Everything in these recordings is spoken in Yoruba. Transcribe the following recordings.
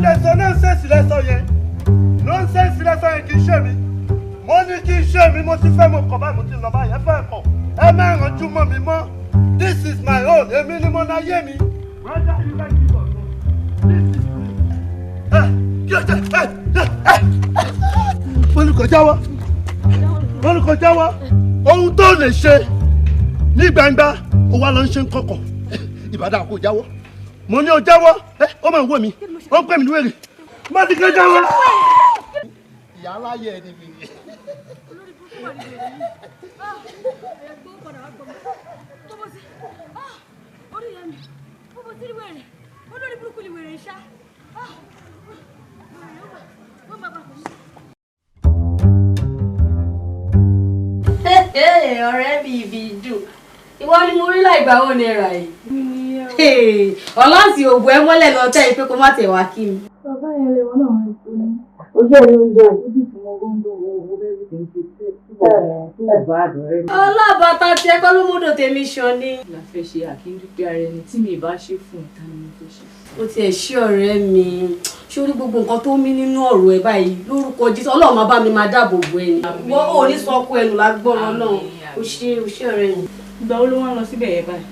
lẹ́sọ̀ nọ́ńsẹ̀nsì lẹ́sọ̀ yẹn nọ́ńsẹ̀nsì lẹ́sọ̀ yẹn kì í ṣe mi mo ní kì í ṣe mi mo ti fẹ́ mo kọ̀ báyìí mo ti lọ báyìí ẹ fẹ́ kọ̀ ẹ má rànjú mọ́ mi mọ́ this is my own èmi ni mo náyé mi. Olùkọ́ jáwọ́ ohun tó lè ṣe ní gbangba ó wá lọ ń ṣe ń kọ̀kọ̀ ìbàdàn kò jáwọ́ mo ní o jáwọ́ ó máa ń wò mí ó ń pè mí lóore má ti kẹ́ jáwọ́. ìyá aláyẹ ẹni mi ni. ọ̀rẹ́ mi ìbìdù ìwọ ni mo rí láìgbà wọn náírà yìí ọlọ́sìn ògùn ẹ mọ́lẹ̀ lọ tẹ́ ìpé kó má tẹ̀ wá kí mi. bàbá yẹn lè wọ́n náà ń sọ ní ojú ẹ̀rí oúnjẹ ojú tí mo gbọ́ ń dùn owó bẹ́ẹ̀ kì í ṣe tó bá àdúrà mi. ọlọ́bàtà tí ẹ kọ́ ló múdò tèmi ṣan ni. la fẹ́ ṣe àkíndúpẹ́ ara ẹni tí mi ì bá ṣe fún ìta ni mo fẹ́ ṣe. ó tiẹ̀ ṣí ọ̀rẹ́ mi sórí gbogbo nǹkan tó mí nínú ọ̀rọ̀ ẹ báyìí lórúkọ Jésù Ọlọ́run máa bá mi máa dáàbò bo ẹni wọ́n ò ní sọ ọkọ ẹnu lágbọ́rọ̀ náà ó ṣe ọ̀rẹ́ mi. ìgbà wo ló wá lọ síbẹ̀ yẹn báyìí.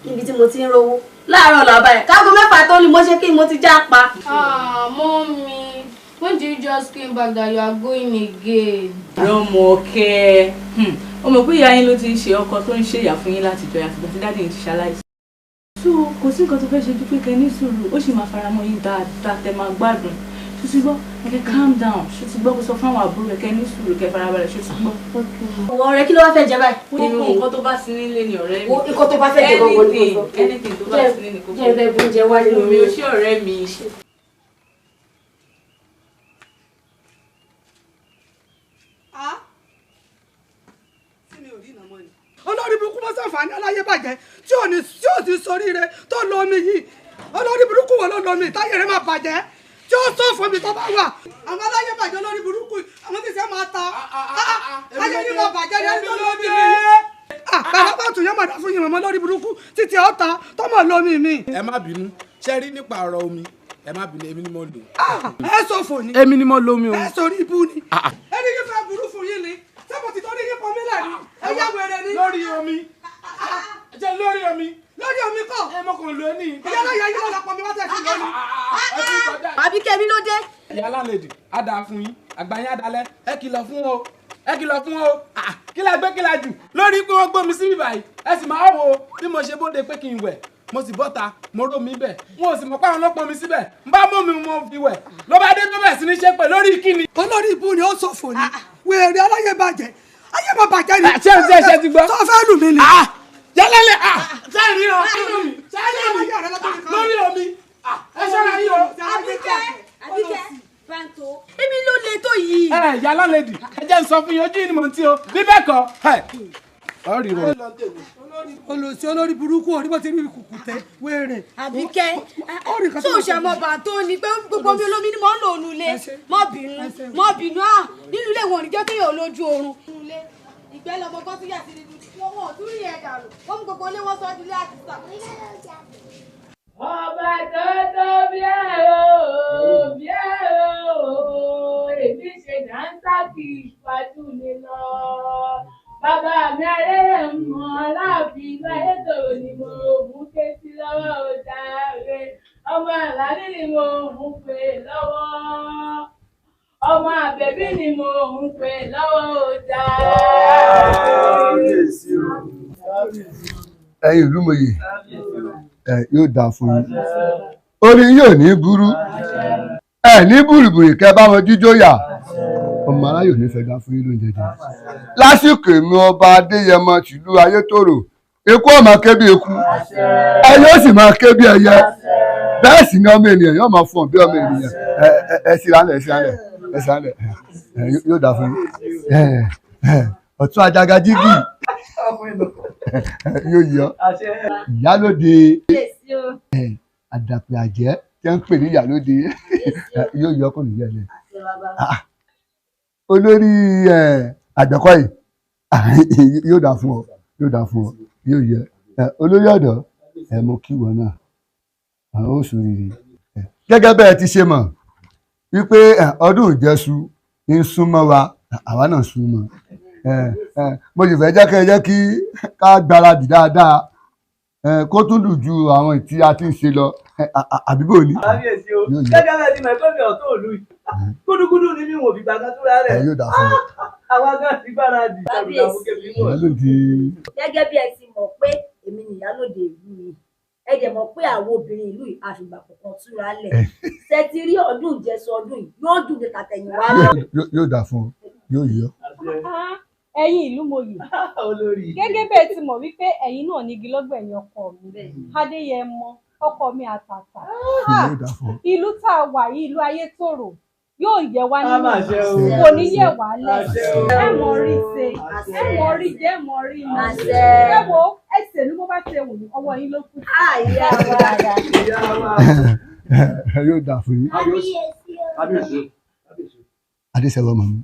níbi tí mo ti ń rówó láàárọ̀ làbá ẹ̀ kágo 6 tó ní mo ṣe kí mo ti já pa. Mommy, when did you just came back that you are going again? Rọ́mọkẹ́ ó mọ̀ pé ìyá yín ló ti ń ṣe ọkọ tó ń ṣe ìyà fún yín láti jọ àtìgbà tí dáàdì yín ti ṣaláìsí. so kò sí nǹkan tó fẹ́ ṣe ju pé kẹ́ ní sùúrù ó sì máa faramọ́ yín dáadáa tẹ́ máa gbádùn ṣó ti gbọ́ kẹ́ calm down ṣó ti gbọ́ kó sọ fáwọn àbúrò kẹ́ ní sùúrù kẹ́ farabalẹ̀ ṣó ti gbọ́. ọ̀rẹ́ kí ló wá fẹ́ jẹ báyìí. nǹkan tó bá sí nílé ni ọ̀rẹ́ mi. nǹkan tó bá fẹ́ jẹ gbogbo ni mo sọ. anything tó bá sí nílé ni kò jẹ́ ẹgbẹ́ oúnjẹ wá nínú mi ò ṣe ọ̀rẹ́ mi. olórí burúkú mọ́ sàǹfààní aláyé bàjẹ́ tí ò ti soríire tó lo omi yìí olórí burúkú wo ló lo omi táyé rẹ̀ máa bàjẹ́ tí ó sọ fún mi tó bá wà àwọn aláyé bàjẹ́ olórí burúkú àwọn tí sẹ́ máa ta ayé ní máa bàjẹ́ ní ẹni tó lo omi mi. bàbá bá tún yẹn máa dá fún yìí mọ́ lórí burúkú títí ọ̀tá tó mọ̀ lo omi mi. ẹ má bínú ṣe rí nípa ọ̀rọ̀ omi ẹ má bínú èmi ni mo lò. ẹ sọ fò ní. èmi ni mo lo omi o. ẹ sọ rí ibú ni. ẹni kí fẹ́ burú fún yín ni sẹ́pọ̀ tí tó ní yín pọn mílẹ̀ ni ẹ yá wẹ̀rẹ̀ ni. lórí omi jẹ lórí omi. lórí omi kọ. ẹ mọ kò lò ó ní. ìyálà yẹn yín lọ́la pọn mi wá tẹ̀ sí lórí. àbí kẹ́mi ló dé. ìyá láńlẹ́dì á dáa fún yín àgbà yín á dalẹ̀ ẹ kìlọ̀ fún o ẹ kìlọ̀ fún o kí la gbé kí la jù lórí pé wọ́n gbómi sí bíbáyìí ẹ sì máa wo bí mo ṣe bóde pé kí n wẹ̀ mo sì bọ́ta mo rò mí bẹ̀ wọn ò sì mọ̀ pé àwọn ọlọ́pàá mi síbẹ̀ n bá mọ́ mi mo fi wẹ̀ ló bá dé tó bẹ̀ sí ní ṣe pé lórí kíni. olórí ibú ni ó ṣòfò ni wèrè aláyé bàjẹ́ ayé máa bàjẹ́ ni. ṣe ti gbọ́. sọ fẹ́ lù mí ni. jẹ́lẹ́lẹ́ sẹ́ẹ̀rì o lórí omi ẹ ṣọ́ra yìí o. Àbíkẹ́ Franto èmi ló le tó yìí. ìyá lálẹ́dì ẹ jẹ́ n sọ fún yín ojú ni mo ti o bí bẹ́ẹ̀ kọ́ ọ rí o. olùsí olórí burúkú orí bó ti rí kùkù tẹ wéèrè. Àbíkẹ́ tó ṣàmọ̀ bàtó ni pé gbogbo mi olómi ni mo ń lò nulẹ̀ mọ́ bínú nínú ilé wọn ò ní jẹ́ kéèyàn olójú oorun. ìgbẹ́ lọmọ kan tún yà sí nínú wọn ò tún rí ẹ̀ dànù wọ́n mú gbogbo ilé wọn sọ ọdún ilé àtìsà. ọba tó tó bí ẹ̀rọ èmi ṣe dáńtàkì ìpàdù mi lọ bàbá mi ayé mọ aláàfin láyé tòrò ni mo mú ké sí lọ́wọ́ ọjà rẹ̀ ọmọ àlàní ni mo mú pé lọ́wọ́ ọmọ àbẹ̀bí ni mo mú pé lọ́wọ́ ọjà rẹ̀. ẹ̀yin ìlú mòye yóò dáa fún yín orí yóò ní burú ẹ ní bùrìbùrì kẹ bá wọn jíjó yà ọmọ aráyò ní fẹ́ dá fún yín lóúnjẹ jẹ lásìkò èmi ọba adéyẹmọ tìlú ayétòrò eku ọmọ ké bí eku ẹyẹ ó sì máa ké bí ẹyẹ bẹ́ẹ̀ sì ni ọmọ ènìyàn yóò máa fọ̀n bí ọmọ ènìyàn ẹ sì rálẹ̀ yóò dáa fún yín ọ̀tún ajaga jígì yóò yọ ìyálóde àdàpè àjẹ́ tí wọ́n ń pè ní ìyálóde yóò yọ kò nìyẹn lẹ olórí àgbẹ̀kọ́ yìí yóò dà fún ọ yóò yẹ olórí ọ̀dọ́ mo kí wọn náà àwọn oṣù rírì gẹ́gẹ́ bẹ́ẹ̀ ti ṣe mọ̀ wípé ọdún ìjẹsù ń súnmọ́ wa àwa náà súnmọ́ mo sì fẹ́ jẹ́ kí ká gbáradì dáadáa kó tún dùn ju àwọn tí a ti ń ṣe lọ àbíbò ni. kábíyèsí o gẹ́gẹ́ bẹ́ẹ̀ ti mọ̀ ẹ̀kọ́ mi ọ̀tún òlu yìí gúdúgúdú ni mí wò fi gbàgbá tó rà rẹ̀. yóò dà fún ọ. àwa gan ti gbáradì. kábíyèsí gẹ́gẹ́ bí ẹ ti mọ̀ pé èmi nìyálòdè ìlú yìí ẹ dẹ̀ mọ̀ pé àwọn obìnrin ìlú yìí àfìgbà kankan túra lẹ̀ ṣe ti rí ọdún ìjẹsù ọdún yìí yóò dùn ní tàtẹ̀yìnwá lọ. yóò dà fún ọ yóò yọ. ẹ̀yin ìlú mòye gẹ́gẹ́ bẹ́ẹ̀ ti mọ̀ wípé ẹ̀yin náà ní igi lọ́gbẹ̀yìn ọkọ mi Adéyẹmọ ọkọ mi àtàtà ìlú tá a wà yìí ìlú Ayétòrò yóò yẹ wá nínú kò ní yẹ wá lẹ̀ ẹ mọ̀ rí ṣe ẹ mọ̀ rí jẹ́ ẹ mọ̀ rí mi ẹ wo ẹsẹ̀ ní bó bá ṣe wù ní ọwọ́ yín ló kù. yóò dà fún yín. Adéṣẹ́wọ̀ mọ̀ mi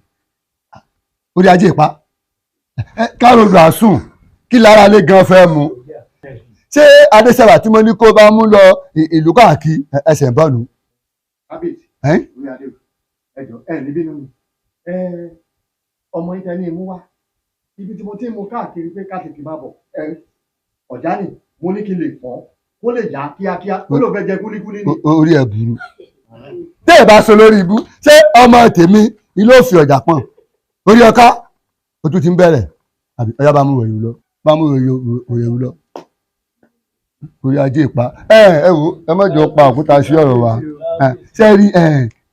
orí ajé ìpa káròdù àsùn kí lára lé gan fẹ́ mu ṣé Adéṣẹ́wà tí mo ní kó bá mú lọ ìlú káàkiri ẹsẹ̀ ń bọ̀ nù. ẹjọ́ níbí nínú ọmọ ìtẹ́ ní imú wá ibi tí mo ti mú káàkiri pé ká tètè máa bọ̀ ọ̀já ni mo ní kí n lè fọ́ kó lè yá kíákíá kó ló fẹ́ jẹ kúlíkúlí ni. orí ẹ burú tẹ́ ẹ bá so lórí ibú ṣé ọmọ tèmi ilé òfì ọjà pọ̀n orí ọká o tún ti ń bẹ̀rẹ̀ àbí ọyá bá mú òyìnbó lọ bá mú òyìnbó lọ orí ajé ìpa ẹ wo ẹ má jọ pa òkúta sí ọ̀rọ̀ wa ṣe rí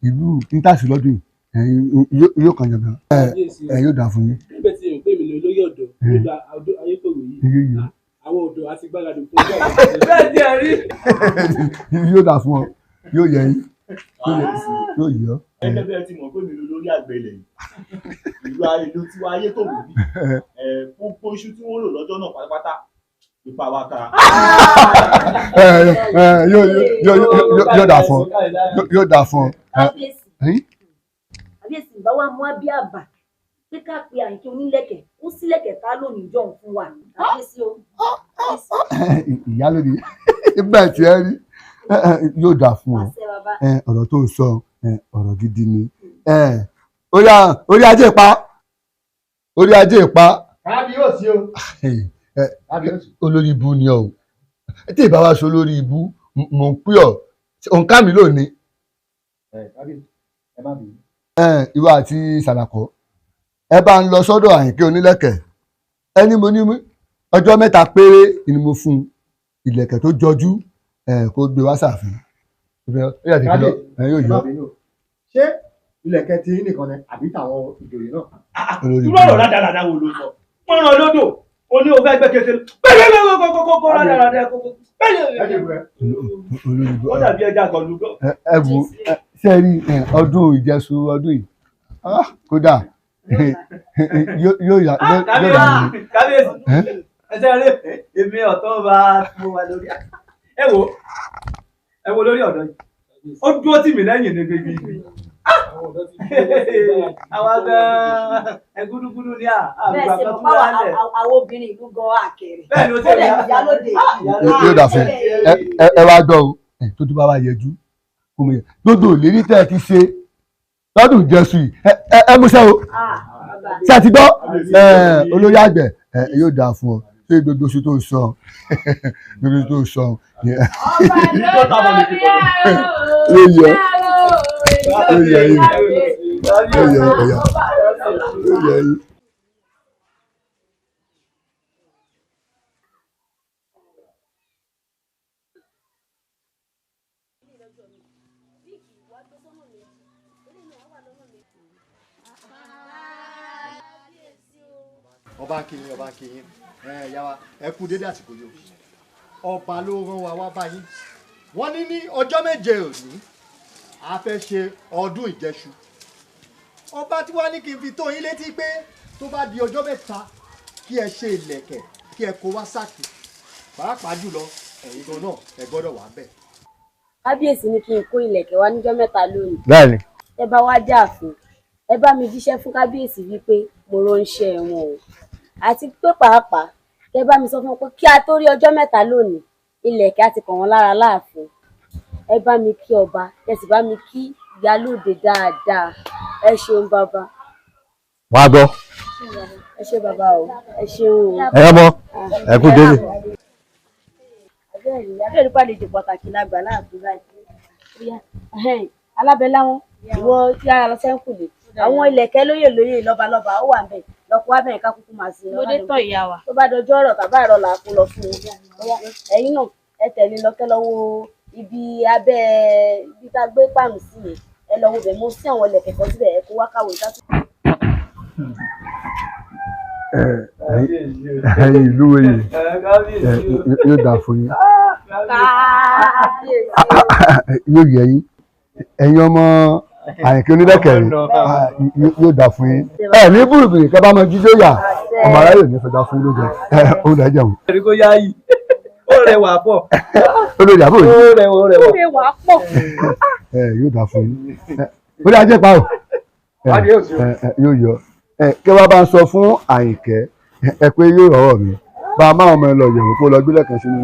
ìlú nítàsí lọ́dún yìí yóò kàn jàmbá yóò dà fún yín. nígbà tí èèyàn pè mí ní olóyè ọ̀dọ́ nígbà Ayétòrò yìí àwọn ọ̀dọ́ àti gbáradì fún ọjọ́ bẹ́ẹ̀ ni ẹ rí. yóò dà fún ọ yóò yẹ yín yóò yẹ ọ. gẹ́gẹ́ bí ẹ ti mọ̀ pé mi lórí àgbẹ̀ ilẹ̀ yìí ìlú tiwa Ayétòrò bí gbogbo iṣu tí wọ́n lò lọ́jọ́ náà pátápátá ipa wa ká. yóò dà fún ọ yóò dà fún ọ. àbíyèsí ìbá wa mú abíàbà pé ká pe Àyìnkẹ́ Onílẹ̀kẹ̀ ó sílẹ̀kẹ̀ tá lónìí jọ̀ fún wa àbíyèsí o. ìyálóde ìgbà tí ẹ rí yóò dà fún ọ ọ̀rọ̀ tó ń sọ ọ̀rọ̀ gidi ni orí ajé ìpa orí ajé ìpa. kábíyèsí o. olórí ibú ni ọ tí ìbá wa sọ olórí ibú mò ń pè ọ òǹkà mi lónìí. ìwà àti Sàlàkọ ẹ bá ń lọ sọ́dọ̀ Àyìnkẹ́ Onílẹ̀kẹ̀ ẹni mo ní ọjọ́ mẹ́ta péré ni mo fún ìlẹ̀kẹ̀ tó jọjú kó gbé wá sàfin. ṣé ìlẹ̀kẹ̀ tí nìkan ni àbí tàwọn ìjòyè náà. irú ọ̀rọ̀ rádaràdà wo ló sọ wọ́n rán lódò ó ní o fẹ́ gbé kékeré bẹ́ẹ̀ kókó rádaràdà kókó bẹ́ẹ̀ ó dàbí ẹja kan lùgọ́. ẹ wò ṣe rí ọdún ìjẹsù ọdún yìí kódà yóò yà kábíyèsí ẹsẹ rẹ èmi ọ̀tọ̀ bá mo wà lórí ẹ wo lórí ọ̀dọ́ yìí ó dúró tì mí lẹ́yìn ní gbégbé àwọn gan ẹgúdúgúdú ní bẹ́ẹ̀ ṣe mọ̀ àwọn obìnrin ìlú gan àkèrè bẹ́ẹ̀ ni ó ṣe rí ìyálóde yóò dà fún ẹ wá gbọ́ o tó tún bá wá yẹjú gbogbo ìlérí tẹ́ ẹ ti ṣe lọ́dún ìjẹsù yìí ẹ mú sẹ́ o ṣé ẹ ti gbọ́ olórí àgbẹ̀ yóò dà fún ọ ṣé gbogbo oṣù tó ń sọ gbogbo oṣù tó ń sọ ọba kìíní ẹ̀yà wa ẹ kú dédé àsìkò yìí ọba ló rán wa wá báyìí wọ́n ní ọjọ́ méje òní a fẹ́ ṣe ọdún ìjẹṣu ọba tí wàá ní kí n fi tó yín létí pé tó bá di ọjọ́ mẹ́ta kí ẹ ṣe ìlẹ̀kẹ̀ kí ẹ kó wá sáàkì pàápàá jùlọ ẹ̀yin gan náà ẹ gbọ́dọ̀ wà bẹ́ẹ̀. kábíyèsí ní kí n kó ìlẹ̀kẹ̀ wá níjọ́ mẹ́ta lónìí. bẹ́ẹ̀ni. ẹ bá wá jáàfin ẹ bá mi jíṣẹ́ fún kábíyèsí wípé mo ránṣẹ́ wọn o àti pé pàápàá kẹ bá mi sọ fún wọn pé kí a tó rí ọjọ́ mẹ́ta lónìí ìlẹ̀kẹ̀ á ti kàn wọ́n lára láàfin ẹ bá mi kí ọba ẹ sì bá mi kí ìyálóde dáadáa ẹ ṣeun bàbá. wàá gbọ́. ẹ ṣe bàbá o ẹ ṣeun o. ẹ yọmọ ẹ kú délé. abẹ́rẹ́ pàdéjì pàtàkì lágbà láàbí báyìí. alábẹ́lá wọn ìwọ tí ara lọ sẹ́ńkù lè àwọn ilẹ̀kẹ́ lóyè lọ́balọ́ba ó wà ń bẹ̀ lọ́kọ́ wá bẹ̀rẹ̀ ká kúkú máa sin mo dé tán ìyá wa. tó bá dọjọ́ ọ̀rọ̀ tàbá ìrọ̀ là á kó lọ fún un. ẹ̀yin náà ẹ tẹ̀lé lọ́kẹ́ lọ́wọ́ ibi abẹ́ ibi tá a gbé pàmì sí yẹn ẹ lọ́wọ́ bẹ̀ mo sí àwọn ilẹ̀kẹ́ kan síbẹ̀ ẹ kó wá káwé ká. ẹ̀yin ìlú wẹ̀yẹ yóò dà fún yín yóò yẹ yín ẹ̀yin ọmọ Àyìnkẹ́ Onílẹ́kẹ̀ yóò dà fún yín ní búrúbùrù kẹ́ bá mọ jíjó yà ọmọ aráyè ní fẹ́ dà fún yín lóde ó dà jẹun. ẹ̀rí kó yá yìí ó rẹwà pọ̀. ó lè dà bò yìí. ó rẹwà pọ̀. yóò dà fún yín ó dà jẹ́ pa o yóò yọ kí wọ́n bá ń sọ fún Àyìnkẹ́ ẹ pé yóò rọ̀rọ̀ mi bá a máa ọmọ ẹ lọ yẹ̀wò kó lọ gbé lẹ́ẹ̀kan sínú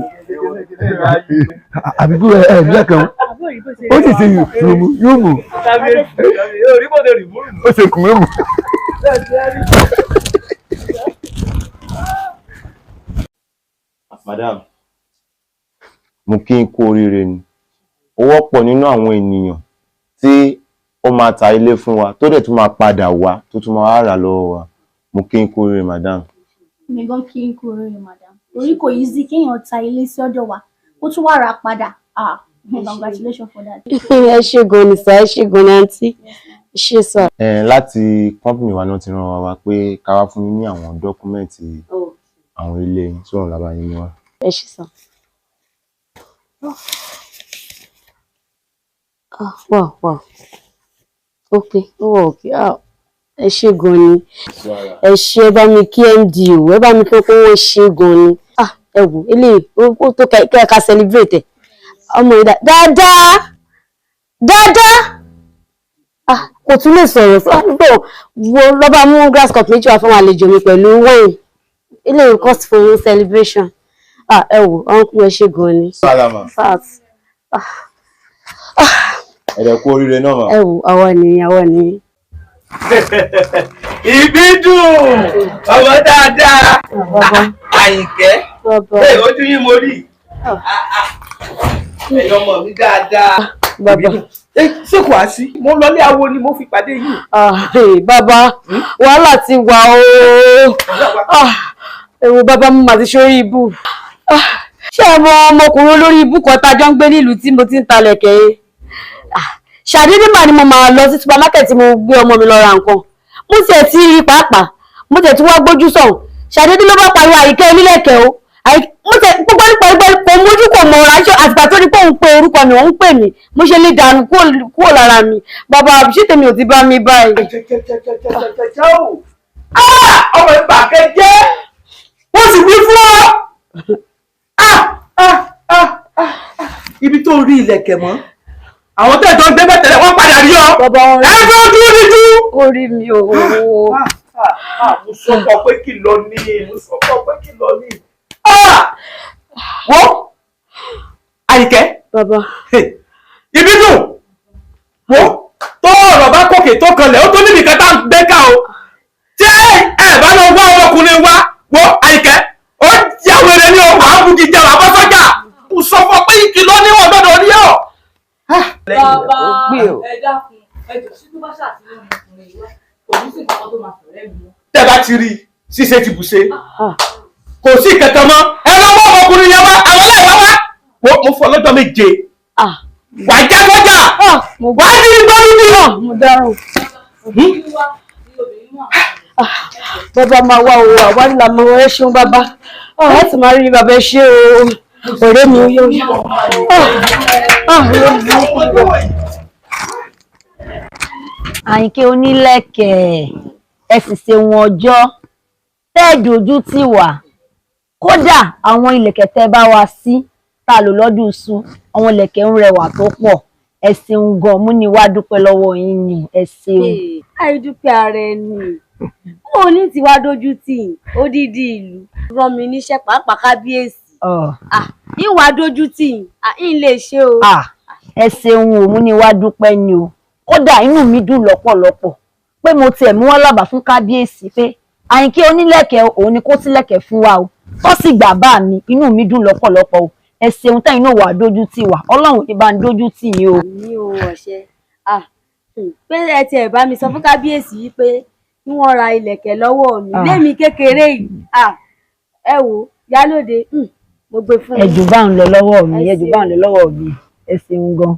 àbíkú ẹ lẹ́ẹ̀kan ó sì ṣe yùmù ó ṣe kùmùrùmù. Madam, mo kí n kú oríire ni ó wọ́pọ̀ nínú àwọn ènìyàn tí ó máa ta ilé fún wa tó dẹ̀ tún máa padà wá tó tún máa rà lọ́wọ́ wa mo kí n kú oríire madam. mi gan kí n kú oríire madam torí kò easy kéèyàn ta ilé sí ọ̀dọ̀ wa ó tún wá rà padà congratulations for that. ẹ ṣé gan ni sá ẹ ṣé gan ni àǹtí ẹ ṣé sá. láti company wa náà ti rán wa pé ká wá fún yín ní àwọn dọ́kúmẹ́ǹtì àwọn ilé yín sọ̀rọ̀ lábá yín wá. ẹ ṣé sá. wow okay ẹ ṣé gan ni ẹ ṣé bá mi kí md o ẹ bá mi kí wọn ṣe gan ni ẹ wò eléyìí ó tó kẹ́ẹ̀ka celebrate ọmọ ìdá dáadáa kò tún lè sọ̀rọ̀ wo lọ́ba mú grass cup méjì wá fún àlejò mi pẹ̀lú wine eléyìí cost for celebration ẹ wò ọ̀nkú ẹ ṣé gan ni. ẹ̀rẹ̀ kú oríire náà mà. ẹ wò àwa ni. ìbí dùn ọmọ dáadáa Àyìnkẹ́ ojú yín mo rí ẹ̀yin ọmọ mi dáadáa ṣé kò á sí mo lọ ní awo ni mo fi pàdé yìí. bàbá wàhálà ti wà o bàbá mo mà ti ṣorí ibù ṣé ọmọ ọmọkùnrin olórí ibù kan tájọ ń gbé nílùú tí mo ti ń talẹ̀kẹ̀ yẹn ṣàdédé mà ni mo máa lọ sí supermarket tí mo gbé ọmọ mi lọ ra nǹkan mo tiẹ̀ ti rí pàápàá mo tiẹ̀ ti wá gbójú sọ̀hún ṣàdédé ló bá pariwo Àyìnkẹ́ Onílẹ́kẹ̀ o mo tiẹ̀ gbogbo nípa ẹgbẹ́ kò mójú kò mọ ọ̀rọ̀ aṣọ àtìgbà tó ní pé òun pe orúkọ mi òun pè mí mo ṣe lè dànù kúrò lára mi bàbá ṣé tèmi ò ti bá mi báyìí. ọmọ ìbàkẹ́ jẹ́ wọ́n sì wí fún ọ. ibi tó rí ilẹ̀kẹ̀ mọ́ àwọn tó ẹ̀jọ́ ń gbé bẹ́tẹ̀lẹ̀ wọ́n padà rí ọ. ẹgbẹ́ ojú níjú. orí mi ò. mo sọ fọ pé kí lọ ní. wọ́n Àyìnkẹ́. bàbá. ibi dùn wọ́n tó ọ̀rọ̀ bá kókè tó kanlẹ̀ ó tó níbi kan tá à ń gbé ká o. tí ẹ bá lọ wá ọmọkùnrin wa wọ́n Àyìnkẹ́ ó jáwé rẹ ní ọ̀hún àbúkí jẹ́ wà bọ́ sọ́jà. mo sọ fọ pé ìkìlọ̀ níwọ̀n gbọ́dọ̀ rí ọ. Bàbá ẹ dákun ẹ jọ sí tó bá ṣàtìlẹ́yìn ọmọkùnrin yìí wá kò ní sí nǹkan tó máa fẹ̀rẹ̀ mi mọ́. tẹ́ bá ti rí ṣíṣe ti bù ṣe kò sí kankan mọ́ ẹ lọ wọ ọmọkùnrin yẹn wá àwọn aláìwá wá mo fọ lọ́jọ́ méje wà á já sọ́jà wà á ní gbọ́dọ̀ ní ọ. mo dárò. bàbá máa wá owó àwárí làmọ́ ẹ ṣeun bàbá ẹ ti máa rí bàbá ẹ ṣe o ọ̀rẹ́ mi yóò yá. Àyìnkẹ́ Onílẹ́kẹ̀ ẹ sì ṣe wọn ọjọ́ tẹ́ẹ̀dì ojú tì wá kódà àwọn ìlẹ̀kẹ̀ tẹ́ bá wa sí tá a lò lọ́dún iṣu àwọn ìlẹ̀kẹ̀ ń rẹwà tó pọ̀ ẹ ṣeun gan mú ni wá dúpẹ́ lọ́wọ́ yín ni ẹ ṣeun. àìdúpẹ́ ara ẹni mo ní tiwa dójú tì odidi ìlú rán mi níṣẹ́ pàápàá kábíyèsí ìwà dójú tì ń lè ṣe o. ẹ ṣeun o mú ni wá dúpẹ́ ni o kódà inú mi dùn lọ́pọ̀lọpọ̀ pé mo tiẹ̀ mú wá lábàá fún kábíyèsí pé Àyìnkẹ́ Onílẹ̀kẹ̀ òun ni kó sílẹ̀kẹ̀ fún wa o tó sì gbà bá mi inú mi dùn lọ́pọ̀lọpọ̀ o ẹ ṣeun tẹ́yìn náà wà dójú tì wá Ọlọ́run ní bá ń dójú tì yín o. mi ò ọ̀ṣẹ́ pé ẹ tiẹ̀ bá mi sọ fún kábíyèsí yìí pé kí wọ́n ra ìlẹ̀kẹ̀ lọ́wọ́ mi lémi kékeré yìí ẹ wò Yálóde mo gbé fún yín. ẹ̀jù bá ń lọ lọ́wọ́ mi ẹ̀jù bá ń lọ lọ́wọ́ mi ẹ ṣeun gan.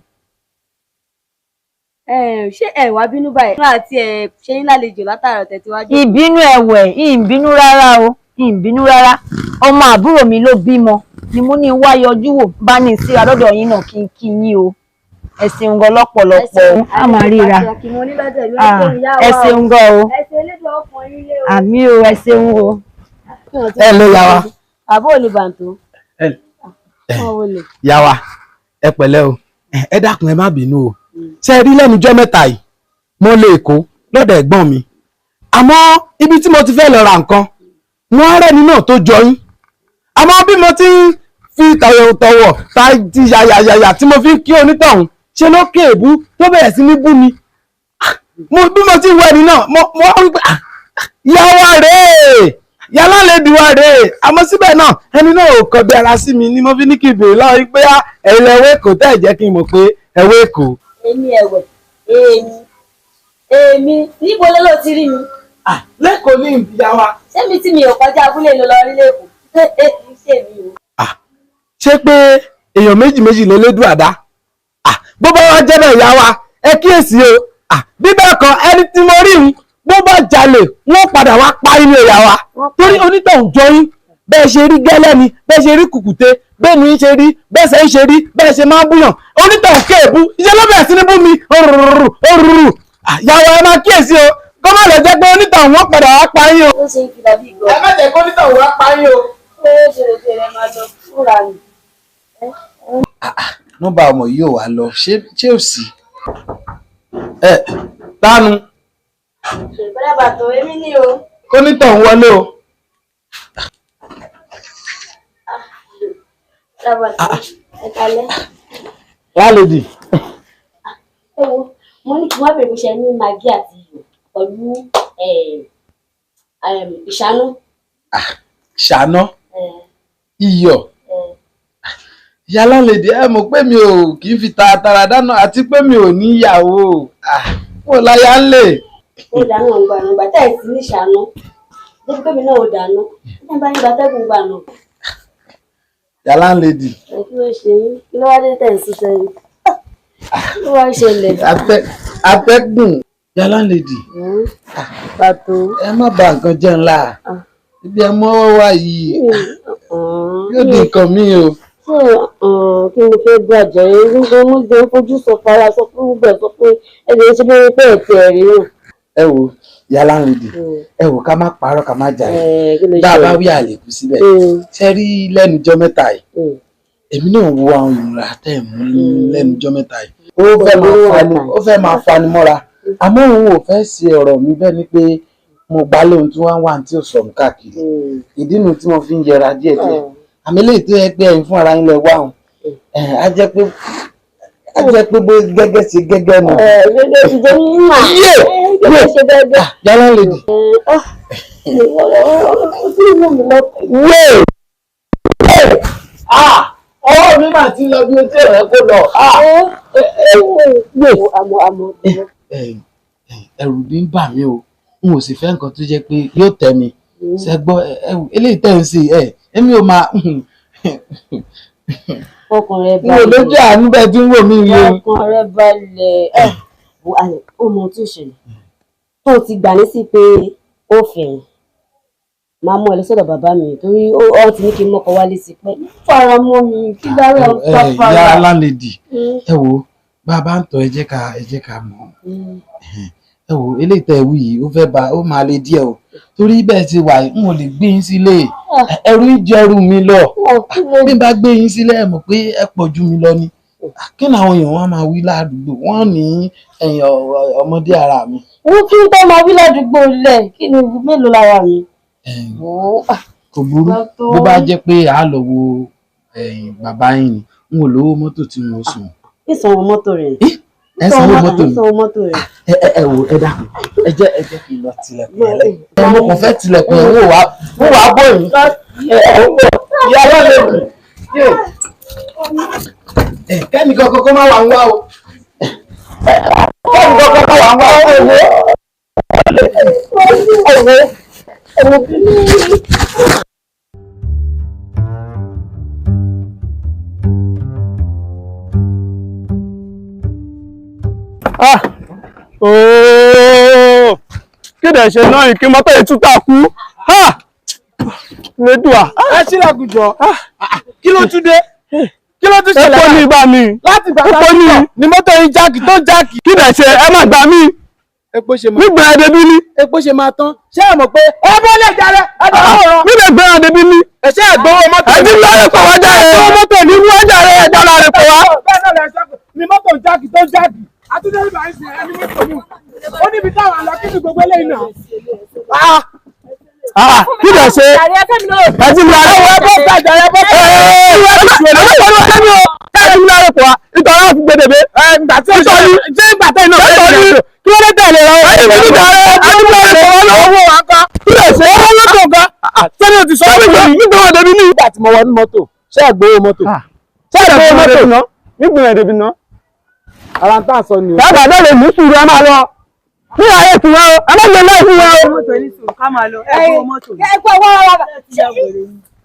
ṣé ẹ wá bínú báyìí fún àti ẹ ṣe yín lálejò látàrọ tẹ̀síwájú. ìbínú ẹ̀wẹ̀ ìbínú rárá o ìbínú rárá ọmọ àbúrò mi ló bímọ ni mo ní wá yọjú wò bá ní sí àdọ́dọ̀ yín náà kí n kí yín o ẹ ṣeun gan lọ́pọ̀lọpọ̀ a máa ríra ẹ ṣeun gan o àmì o ẹ ṣeun o. ẹ ló yá wa. àbó ò ní bàǹtó. yá wa ẹ pẹ̀lẹ́ o ẹ dákun ẹ má bínú o ṣe rí lẹ́nu jọ́ mẹ́ta yìí mo lọ Èkó lọ́dọ̀ ẹ̀gbọ́n mi àmọ́ ibi tí mo ti fẹ́ lọ ra nǹkan wọ́n á rẹ́ni náà tó jọ yín àmọ́ bí mo ti ń fi tọ̀wọ̀tọ̀wọ̀ ta ti yàyàyàyà tí mo fi ń kí onítọ̀hún ṣe ló kéèbú tó bẹ̀rẹ̀ sí ní bú mi bí mo ti wọ ẹni náà mo wá wípé yàwá rèé Yálálẹ́dì wa rèé àmọ́ síbẹ̀ náà ẹni náà ò kọ bí ara sí mi ni mo fi ní kí n bèrè lọ́wọ́ pé ẹ̀yin lẹ́wọ́ Èkó tẹ́ ẹ̀ jẹ́ kí n mọ̀ pé ẹ̀wọ́ Èkó. èmi ẹ̀wẹ̀ èmi níbo ló ló ti rí mi. lẹ́kọ̀ọ́ ní ìyá wa. ṣé mi tí mi ò kọjá abúlé ló lọ rí lẹ́kọ̀ọ́ ṣé mi o. ṣé pé èèyàn méjì lélẹ́dùn àdá bó bá wá jẹ́ bẹ́ẹ̀ ìyá wa ẹ kíyèsí o bí bẹ́ẹ̀ kan ẹni tí mo rí un bó bá jalè wọ́n padà wá pa inú ìyá wa torí onítọ̀hún jọ yín bẹ́ẹ̀ ṣe rí gẹ́lẹ́ ni bẹ́ẹ̀ ṣe rí kùkùté bẹ́ẹ̀ ni ṣe rí bẹ́ẹ̀ ṣe ń ṣe rí bẹ́ẹ̀ ṣe máa ń búyàn onítọ̀hún kéèbú iṣẹ́ ló bẹ̀rẹ̀ sí ní bú mi òrùrù ìyàwó ẹ máa kíyèsí o kó má lọ jẹ́ pé onítọ̀hún wọ́n padà wá pa yín o. ẹ má jẹ́ kó onítọ̀hún wá pa yín o. nọ́mbà ọmọ yìí ò wá lọ ṣé ò sí. tánu. ìbúrẹ́ bàtò èmi ní o. kó onítọ̀hún wọlé o. Yálódì. ẹ wo mo ní kí wọ́n bèrè bó ṣe ní magi àti iyọ̀ pẹ̀lú ìṣáná. ìṣáná iyọ̀ Yálálẹ́dì ẹ mọ̀ pé mi ò kì í fi tààtàrà dáná àti pé mi ò níyàwó mo láyà ń lè. ó dáná ọgbà tẹ́ ẹ̀ sí ní ìṣáná débi pé mi náà ò dáná ní bá yín gba tẹ́gùn gbà náà. Yálálẹ́dì. kí ló ṣe yín kí ló wá dé tẹ̀ ń ṣiṣẹ́ yín kí ló wá ṣẹlẹ̀. atẹ́gùn Yálálẹ́dì. pàtó. ẹ má bà nǹkan jẹ́ ńlá ibi ẹ mọ́ wá yìí yóò di nǹkan mi o. kí ni fẹ́ gbàjẹ́ nígbà mo jẹ́ fojú sọ fara sọ fún gbogbo ẹ̀ sọ pé ẹ̀jẹ̀ ṣe lórí pé ẹ̀tẹ̀ ẹ̀rí náà. ẹ wo Yálálẹ́dì ẹ wò ká má parọ́ ká má jà yìí bá a bá wí àlékún síbẹ̀ ṣe rí lẹ́nu jọ́ mẹ́ta yìí èmi náà wo àwọn ìmúra tẹ̀ mú lẹ́nu jọ́ mẹ́ta yìí ó fẹ́ máa fani mọ́ra àmọ́ òun ò fẹ́ ṣe ọ̀rọ̀ mi bẹ́ẹ̀ ni pé mo gbá lóhun tí wọ́n wà tí ò sọ̀rọ̀ káàkiri ìdí nu tí mo fi ń yẹra díẹ̀díẹ̀ àmì eléyìí tó yẹ pé ẹ̀yin fún ara yín lẹ wá hàn á jẹ́ pé bó gẹ́gẹ́ ṣe gẹ́gẹ́ nù. gẹ́gẹ́ ṣe jẹ́ mímà gẹ́gẹ́ ṣe gẹ́gẹ́. Yálálẹ́dì. ọwọ́ mi máa ti lọ bí o tí ẹ̀ kó lọ. ẹ̀rù ní bà mí o n ò sì fẹ́ nǹkan tó jẹ́ pé yóò tẹ́ mi ṣẹ́gbọ́ eléyìí tẹ̀ ń ṣe èmi ò máa. ọkàn rẹ balẹ̀. n ò lójú àánú bẹ́ẹ̀ tí ń wò mí yìí. ọkàn rẹ balẹ̀. ó mọ tó ṣẹlẹ̀ tó ti gbà ní sí pé ó fẹ̀yìn máa mú ẹ lọ sọ́dọ̀ bàbá mi torí ó ti ní kí n mọ́kọ wálé sí pé fara mọ́ mi kí dára fara. Yálálẹ́dì ẹ wo bàbá ń tọ́ ẹ jẹ́ ká mọ̀ ẹ wo eléyìí tẹ́ ẹ wí yìí ó máa le díẹ̀ o torí bẹ́ẹ̀ ti wà n ò lè gbé yín sílé ẹrú ìjẹrù mi lọ bí n bá gbé yín sílé ẹ mọ̀ pé ẹ pọ̀ ju mi lọ ni kí ni àwọn èèyàn wọn máa wí ládùúgbò wọn ní ọmọdé ara mi. wọ́n kí n tó máa wí ládùúgbò lẹ̀ kí ni mélòó lára mi. kò burú bó bá jẹ́ pé a lọ wo bàbá yín ni n ò lówó mọ́tò tí mo sùn. ìsanwó mọ́tò rẹ̀. ẹ sanwó mọ́tò mi. sanwó mọ́tò rẹ̀. ẹ wò ẹ dákun ẹ jẹ́ kí n lọ tilẹ̀kùn ẹ lẹ́yìn. mo kàn fẹ́ tilẹ̀kùn ẹ wò wá bọ̀ yìí. ìyá wa lè rìn. kẹ́mi kankan kó má wà ń wá o. kẹ́mi kankan kó wà ń wá o. Kéde ṣe náà ìkí mọ́tò ìtúta kú. Lédùá. Ẹ sílẹ̀kùn jọ. Kí ló tún dé? Kí ló tún ṣẹlẹ̀? Epo ní ibà mi. Láti gbàgbá ni mọ́tò yìí jákì tó jákì. Kéde ṣe ẹ má gbà mí. Epo ṣe máa. Nígbà ẹ̀dẹ̀ bí ní. Epo ṣe máa tán. Ṣé ẹ mọ̀ pé ẹ bọ́ lè jàre? Ẹ bọ́ lọ́rọ̀. Nígbà ẹ̀gbẹ́ ẹ̀dẹ̀ bí ní. Ẹ ṣe ẹ̀gbọ́wọ́ mọ́tò. Ẹ ti lọ́ọ̀rẹ́ pọ̀ wá jáde. Ẹ̀gbọ́n mọ́tò ní wọ́n jáde ẹ̀dá lọ́ọ̀rẹ́ pọ̀ wá. Bẹ́ẹ̀ náà lẹ sọ ni mọ́tò jákì tó jákì. Àtúndé ìgbà ń ṣe ẹni mọ́tò mú. Ó níbi táwọn àlọ́ kí ni gbogbo eléyìí náà. Kílẹ̀ ṣe ẹtí mi lára wọ́n bọ́ gbàjà rẹ bọ́ ẹtí mi lára pọ̀ ìtọ́ náà fi gbẹdẹ̀gbẹ́ ìgbàtẹ́ iná kí wọ́n lè tẹ̀lé rẹ ẹtí mi lára ẹtí mi lára pọ̀ wọ́n lọ́wọ́ wa kan kílẹ̀ ṣe owó mọ́tò kan sẹ́ni o ti sọ ọ́ nígbà wọn débi ní. Nígbà tí mo wọ ní mọ́tò ṣé ẹ gbowó mọ́tò ṣé ẹ gbowó mọ́tò nígbà wọn débi ná. ara ń tà sọ ni o. dábàá náà lè mú sùúrù ẹ máa lọ ní ayé tí wọn ẹ má gbé náà fún wọn. mọ́tò ní sùúrù ká máa lọ ẹ gbọ́ mọ́tò. ẹ gbọ́ wọ́n wá wá ṣé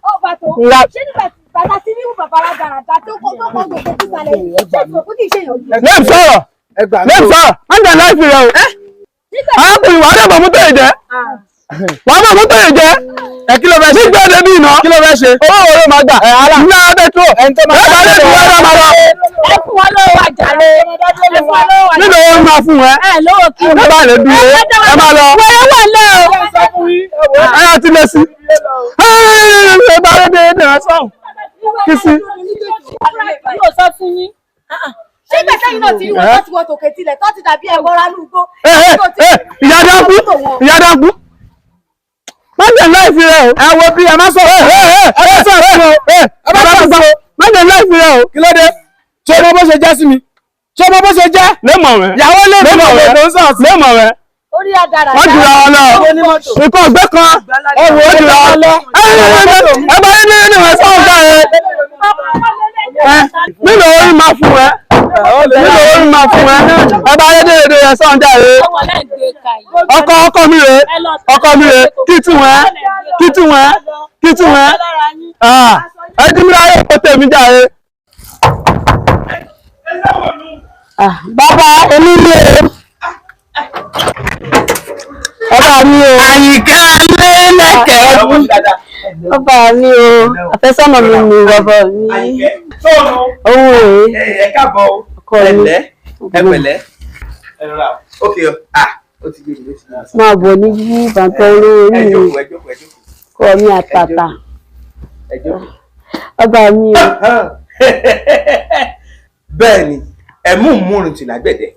ó bàtò ṣé nígbà bàtà tí ní bàbá dáradá tó kọ́ gbogbo sísàlẹ̀ yìí ṣé ìfọ̀kú kì í ṣe yòókù. lẹ́ẹ̀m sọ̀rọ̀ má jẹ́ láìpì rẹ o. arákùnrin wàá dàbọ̀ mọ́tò yìí jẹ́ wàá mọ̀ mọ́tò yìí jẹ́ kí ló fẹ́ ṣe nígbà èdè bí iná kí ló fẹ́ ṣe owó wo ló máa gbà ní abẹ́ tó ẹ̀ bá lè fi wá máa lọ. ẹ fún wọn lọ́wọ́ àjàre ẹ fún wọn lọ́wọ́ àjàre. nínú owó máa fún ẹ lọ́wọ́ kí ẹ bá lè dúró ẹ máa lọ. wẹ́rẹ́ wà lẹ́ o. ẹ yà ti lé sí. ẹ bá lè dé ẹ sọ̀hún kí sí. yóò sọ fún yín. ṣé gbèsè yìí náà ti rí wọn tó ti wọ tòkè tilẹ̀ tó ti dàbí ẹ̀wọ́ra lúgbó. ìyá dákú ìyá dákú má jẹ láìfi rẹ o. ẹ wo bí ẹ má sọ̀rọ̀ ẹ má sọ̀rọ̀ ẹ má sọ̀rọ̀ má jẹ láìfi rẹ o. kí ló dé ṣé ọmọ bó ṣe jẹ́ sí mi ṣé ọmọ bó ṣe jẹ́. lẹ́mọ̀ rẹ ìyàwó lẹ́mọ̀ rẹ ló ń sọ̀rọ̀ sí. lẹ́mọ̀ rẹ orí adara wọ́n jùlọ wọn lọ nǹkan ọ̀gbẹ́ kan ọ̀rùn ó jùlọ wọn lọ. ẹ bá yín ní ìwé sọ̀rọ̀ jáde nínú orí máa fún ẹ nínú orí máa fún ẹ ẹ bá yín ní ìwé sọ̀rọ̀ jáde ọkọ mi rè kí tún ẹ ẹ dín mi láyé kó tèmi jáde. Bàbá èmi ni o. Bàbá mi o. Àyìnkẹ́ Onileke. Bàbá mi o. Àfẹ́sọ́nà mi ni bàbá mi. Owó rèé. Ẹ káàbọ̀ o. Ẹ̀lẹ́ ẹ̀pẹ̀lẹ́. Ókè o. Ó ti gbé mi létí náà. Máa bọ̀ ní bí bàtà olówó ní mi. Ẹ jókòó. Kọ́ mi àtàtà. Ẹ jókòó. Bàbá mi o. Bẹ́ẹ̀ ni ẹ̀mú múrin tì lágbẹ̀dẹ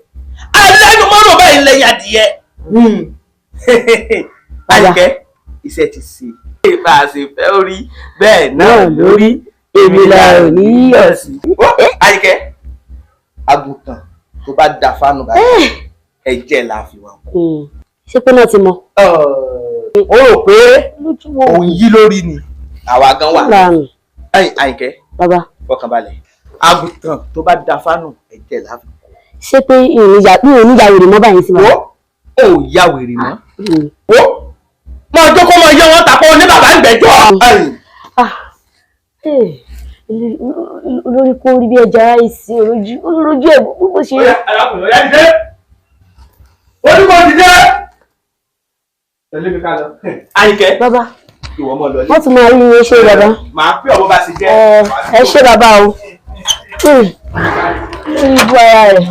alẹ́nu mọ́rùn báyìí lẹ́yìn adìyẹ. Àyìnkẹ́ iṣẹ́ ti ṣe bá a ṣe fẹ́ orí bẹ́ẹ̀ náà lórí èmi la ò ní yọ̀ sí. Àyìnkẹ́ àgùntàn tó bá da fánù báyìí ẹ̀jẹ̀ la fi wà. Ṣé pé náà ti mọ. ó rò pé òun yí lórí ni àwa gan wà. Àyìnkẹ́ fọkànbalẹ̀ àgùntàn tó bá da fánù ẹ̀jẹ̀ la fi. Ṣé pé ìrìnjà wèrè mọ́ báyìí sí wa. ó yá wèrè mọ́. mọ ọjọ́ kó mọ iye wọn tàpọ̀ ní bàbá ìgbẹ́jọ́. olórí kó rí bí ẹja àìsí olójú ẹ̀ bó ṣe. arákùnrin ọ̀yá dìde onímọ̀ dìde. tẹ̀lé mi ká lọ. Àyìnkẹ́. Bàbá ìwọ mọ̀ lọ. wọ́n tún máa rí iye ṣe bàbá. màá pè ọ̀bọ bá ṣe jẹ́. ẹ ṣe bàbá o. lórí ibú ara rẹ̀.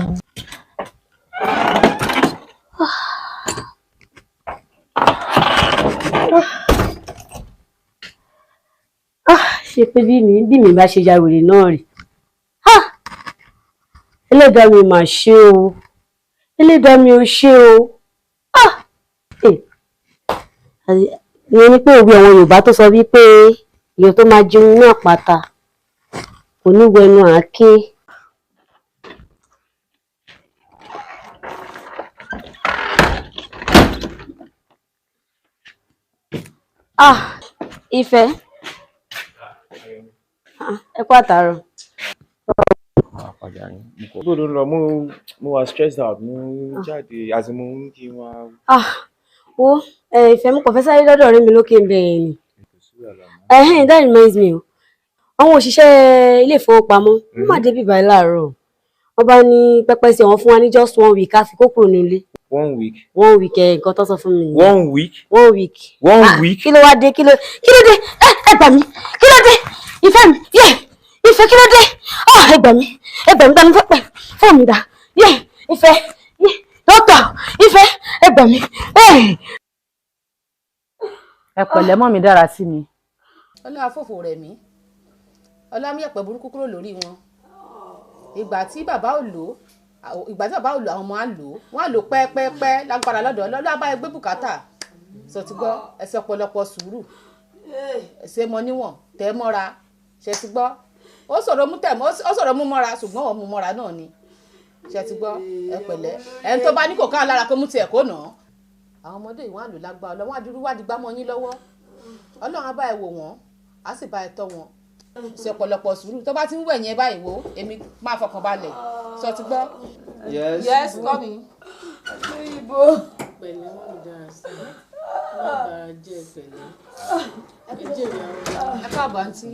Ṣe pé bí mi bá ṣe ya wèrè náà rí. Ẹlẹ́dàá mi mà ṣe o. Ẹlẹ́dàá mi ò ṣe o. Ìyẹn ni pé òwe àwọn Yorùbá tó sọ wípé èèyàn tó máa jẹun ní àpáta kò ní wẹnu àáké. Ìfẹ́. Ẹ kú àtàárọ̀. Bó ló ń lọ, mo wà stressed out, mo jáde, àti mo ń kí wa. Wo Ìfẹ́ mo kàn fẹ́ sáré lọ́dọ̀ ọ̀rẹ́ mi lókè ń bẹ̀rẹ̀ ni. That reminds me o. Àwọn òṣìṣẹ́ ilé ìfowópamọ́ wọ́n máa débí báyìí láàárọ̀. Wọ́n bá ní pẹ́pẹ́ sí wọn fún wa ní just 1 week ká fi kó kúrò nílé. 1 week. 1 week nǹkan tó sọ fún mi. 1 week. 1 week. 1 week. Kí ló wá dé kí ló dé ẹ gbà mí kí ló dé Ìfẹ́ mi Ìfẹ́ kí ló dé ẹ gbà mí dání fẹ́ pẹ́ fún mi dá Ìfẹ́ dókítà Ìfẹ́ ẹ gbà mí. Ẹ pẹ̀lẹ́ mọ́ mi dára sí mi. Ọlá àfòfò rẹ̀ mí ọlá mi ẹ̀pẹ̀ burúkú kúrò lórí wọn ìgbà tí bàbá ò lò àwọn ọmọ á lò wọ́n á lò pẹ́ẹ́pẹ́ẹ́pẹ́ lágbára lọ́dọ̀ ọlọ́lá bá ẹgbẹ́ bùkátà sọ ti gbọ́ ẹsẹ̀ ọ̀pọ̀lọpọ̀ sùúrù ẹsẹ̀ mọ níwọ̀n tẹ́ mọ́ra ṣe ti gbọ́ ó sọ̀rọ̀ mú mọ́ra ṣùgbọ́n ọ̀ mú mọ́ra náà ni ṣe ti gbọ́ ẹ pẹ̀lẹ́ ẹni tó bá ní kò ká lára kó mú tiẹ̀ kó nà àwọn ọmọdé ìwọ̀n àlò lágbára ọlọ́wọ́n àdúrú wádìí gbámọ́ yín lọ́wọ́ ọlọ́run á bá ẹ wò wọ́n á sì bá ẹ tọ́ wọn ṣe ọ̀pọ̀lọpọ̀ sùúrù tó bá ti ń wẹ̀ yẹn báyìí wo èmi máa fọkàn balẹ̀ sọ ti gbọ́. yes kọ́mi. ibo pẹ̀lẹ́ wọn ò dára sí i wọn bára jẹ́ pẹ̀lẹ́ ẹ káàbọ̀ àǹtí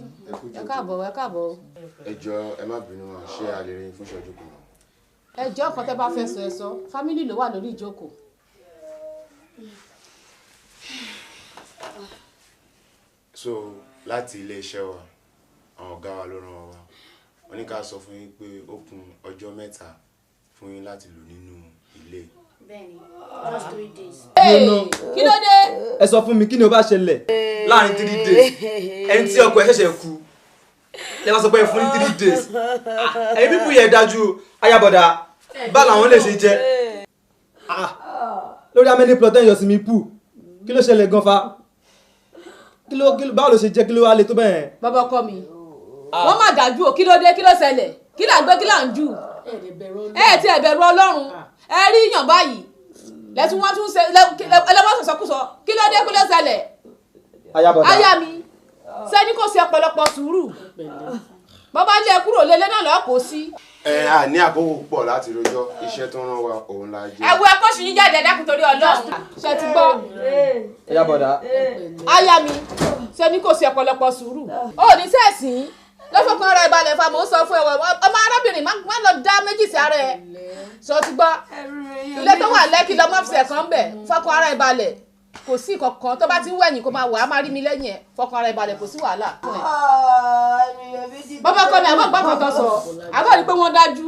ẹ káàbọ̀. Ẹ jọ̀ọ́ ẹ má bínú wa, ṣé a lè rí fún ìṣẹ́jú kan? ẹ jọ̀ọ́ ọkàn tẹ́ bá fẹ́ sọ ẹ sọ fámílì ló wà lórí ìjókòó. So láti ilé-iṣẹ́ wa àwọn ọ̀gá wa ló rán wa wá wọ́n ní ká sọ fún yín pé ó kù ọjọ́ 3 fún yín láti lò nínú ilé. Bẹ́ẹ̀ni, just 3 days. Kí ló dé? Ẹ sọ fún mi kí ni ó bá ṣẹlẹ̀ láàrin 3 days ẹni tí ọkọ ẹ̀ ṣẹ̀ṣẹ̀ kú lẹ bá sọ pé fún 3 days ẹ̀yin bíbú yẹn dájú ayábọ̀dá bá làwọn lè ṣe jẹ́ lórí amẹ́ni plọ̀tẹ́ yọ sí mi pù kí ló ṣẹlẹ̀ gan fa báwo ló ṣe jẹ́ kí ló wá lè tó bẹ́ẹ̀. Bàbá ọkọ mi wọ́n má dájú o kí ló dé kí ló ṣẹlẹ̀ kí là ń gbé kí là ń jù ti ẹ̀bẹ̀rù Ọlọ́run ẹ rí yàn báyìí lẹ́tún wọ́n tún ṣe ẹlẹ́wọ́n sọ̀sọ́kùsọ kí ló dé kí ló ṣẹlẹ̀. aya mi sẹ́ni kò sí ọ̀pọ̀lọpọ̀ sùúrù bàbá ilé ẹ kúrò lélẹ́ náà lọ́ọ́ kó sí. A ní àkókò pọ̀ láti rojọ́ iṣẹ́ tó rán wa òun la jẹ́. ẹ̀wù ẹ̀kọ́ sì yín jáde dákun torí Ọlọ́run ṣe ti gbọ́. ayábọ̀dá. aya mi sẹ́ni kò sí ọ̀pọ̀lọpọ̀ sùúrù ó ní sẹ́ẹ̀sìn lọ́fọ̀kan ara ìbalẹ̀ fa mò ń sọ fún ẹ̀wọ̀ ọmọ arábìnrin má lọ dá méjì sí ara ẹ̀ sọ ti gbọ́ ilé tó wà lẹ́kì lọ́mọ ọ̀fìsẹ̀ kan bẹ̀ fọkàn ara ìbalẹ̀ kò sí kankan tó bá ti ń wẹ̀yìn kó máa wà á máa rí mi lẹ́yìn ẹ̀ fọkàn ara ìbalẹ̀ kò sí wàhálà. bàbá kan mi àbọ̀ gbọ́kàn tó sọ àbọ̀ rí pé wọ́n dájú.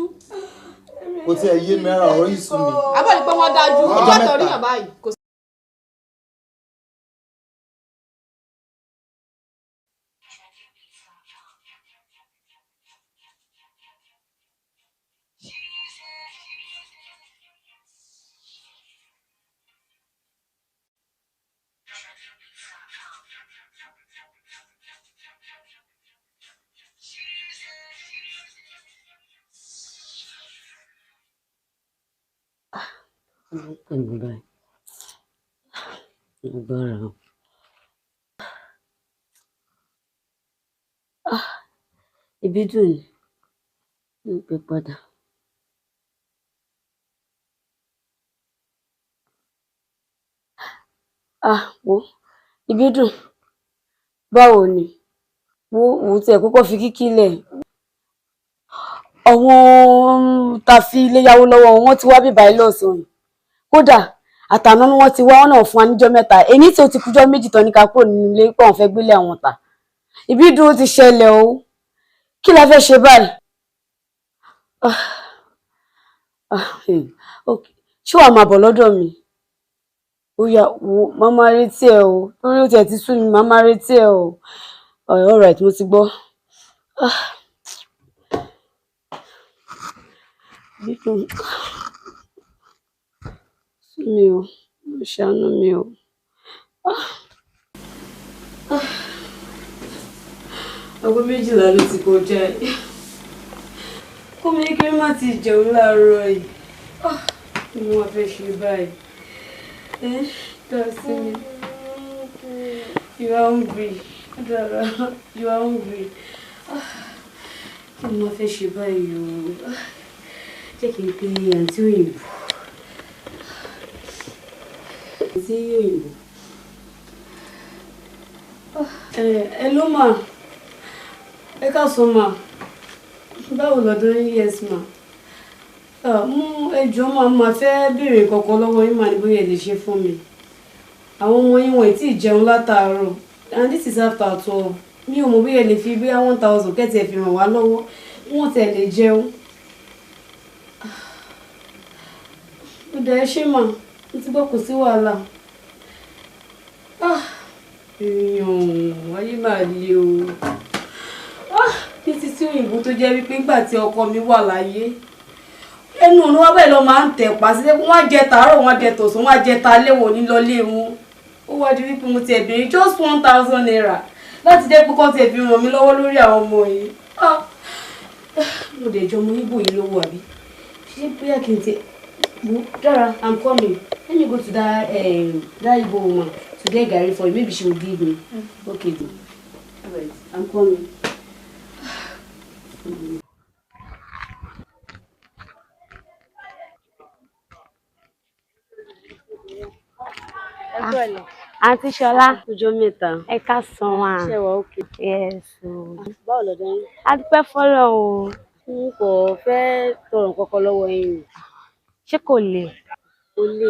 kò tí ẹ yé mẹ́ra ọ̀rọ̀ yìí sùn mi. àbọ̀ rí pé wọ́n dájú ojú àtọ̀ ríyàn báyìí. Ibi dùn ní pé padà. Wo ibi dùn báwo ni wo tí ẹ kọ́kọ́ fi kíkí lẹ̀ àwọn tá fi ilé yáwó lọ́wọ́ wọn ti wá bíbá ilé ọ̀sán yìí kódà àtàná ni wọ́n ti wá wọn náà fún wa níjọ́ 3 èyí tí ó ti kújọ́ 2 tán ní ká kúrò nínú ilé pé àwọn fẹ́ gbélé àwọn ta ibi dùn ti ṣẹlẹ̀ o kí la fẹ́ ṣe báyìí. Ṣé wàá máa bọ̀ lọ́dọ̀ mi ó yá wo màmá retí ẹ o torí ó tiẹ̀ ti sú mi màmá retí ẹ o all right mo ti gbọ́. Sú mi o mo ṣàánú mi o. Aago 12 ló ti kọjá kó mi kí n má ti jẹun láàárọ̀ yìí kí ni wọ́n fẹ́ ṣe báyìí dá sí mi You are hungry. You are hungry. Kí ni mo fẹ́ ṣe báyìí o? Jẹ́ kí n pe àǹtí òyìnbó. Àǹtí òyìnbó. Hello ma. Ẹ káàsán ma. Báwo lọ́dọ̀ yín? Yes ma. Mú ẹjọ́ máa fẹ́ béèrè kankan lọ́wọ́ yín mà ní bóyá ẹ lè ṣe fún mi. Àwọn ọmọ yín wọ̀nyí tí ì jẹun látàárọ̀ and this is after 12. Mi ò mọ̀ bóyá ẹ lè fi bóyá 1000 kẹ́tì ẹ̀ fi ràn wá lọ́wọ́ wọ́n tẹ̀ lè jẹun. Ó dẹ̀ ṣé mà mo ti gbọ́ kò sí wàhálà. Èèyàn ayé máa le o. Ní títí òyìnbó tó jẹ́ wípé nígbà tí ọkọ mi wà láyé ẹnu ọ̀nà wa bẹ́ẹ̀ lọ máa ń tẹ̀ pa sílẹ̀ wọ́n á jẹ tàárọ̀ wọ́n á jẹ tọ̀sán wọ́n á jẹ talẹ́ wò ní lọlé wọn. Ó wá di wípé mo ti ẹ̀ béèrè just 1000 naira láti jẹ́ pé kọ́ ti ẹ̀ fi ràn mí lọ́wọ́ lórí àwọn ọmọ yìí. Mo dẹ̀ jọ ọmọ Igbo yìí lówó àbí ṣé bóyá kí n ti Dara, I'm coming. Let me go to that Igbo woman to get garri for you. Maybe she will give me. Okay then. Alright, I'm coming. Aunty Ṣọlá. Ọjọ́ mẹ́ta. Ẹ káàsán wa. Ṣé wà okay? Yes. Báwo lọ́dọ̀ yín? A dúpẹ́ fọ́lọ́ o. N kò fẹ́ tọrọ kankan lọ́wọ́ yín. Ṣé kò le? Kò le.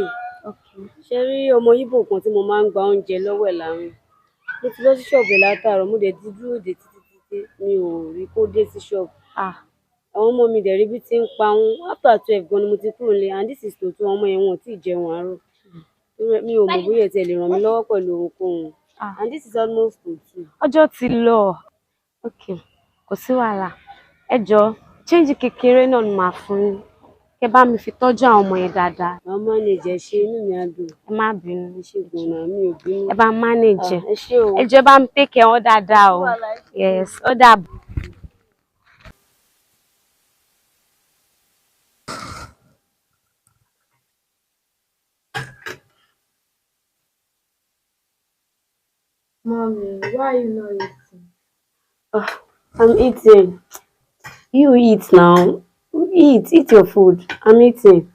Ṣé rí ọmọ Igbo kan tí mo máa ń gba oúnjẹ lọ́wọ́ ẹ̀ láàrin? Mo ti lọ sí ṣọ́ọ̀bù látàárọ̀, mo dẹ̀ ti dúró dè títí mi ò rí kó dé sí ṣọ́ọ̀bù. Àwọn ọmọ mi dẹ̀ rí bí ti ń pa wọ́n. After 12 gan ni mo ti kúrò nílé and this is to 2 ọmọ yẹn wọn ò tí ì jẹun àárọ̀. Mi ò mọ̀ bóyá ẹ tiẹ̀ lè ràn mí lọ́wọ́ pẹ̀lú ohunkóhun. And this is almost to 2. Ọjọ́ ti lọ. Okay, kò sí wàhálà. Ẹ jọ̀ọ́, change kékeré náà ni màá fún yín. Kẹ́ bá mi fi tọ́jú àwọn ọmọ yẹn dáadáa. Màá manage ṣe inú mi á dùn. Ẹ má bínú. Ẹ ṣe gan-an mi ò bínú. Ẹ bá manage. Ẹ ṣé o. Ẹ jọ̀ọ́ bá mi take care wọn dáadáa o. Yes, ó dàbọ̀. Mommy, why are you not eating? I'm eating. You eat now. Eat your food. I'm eating.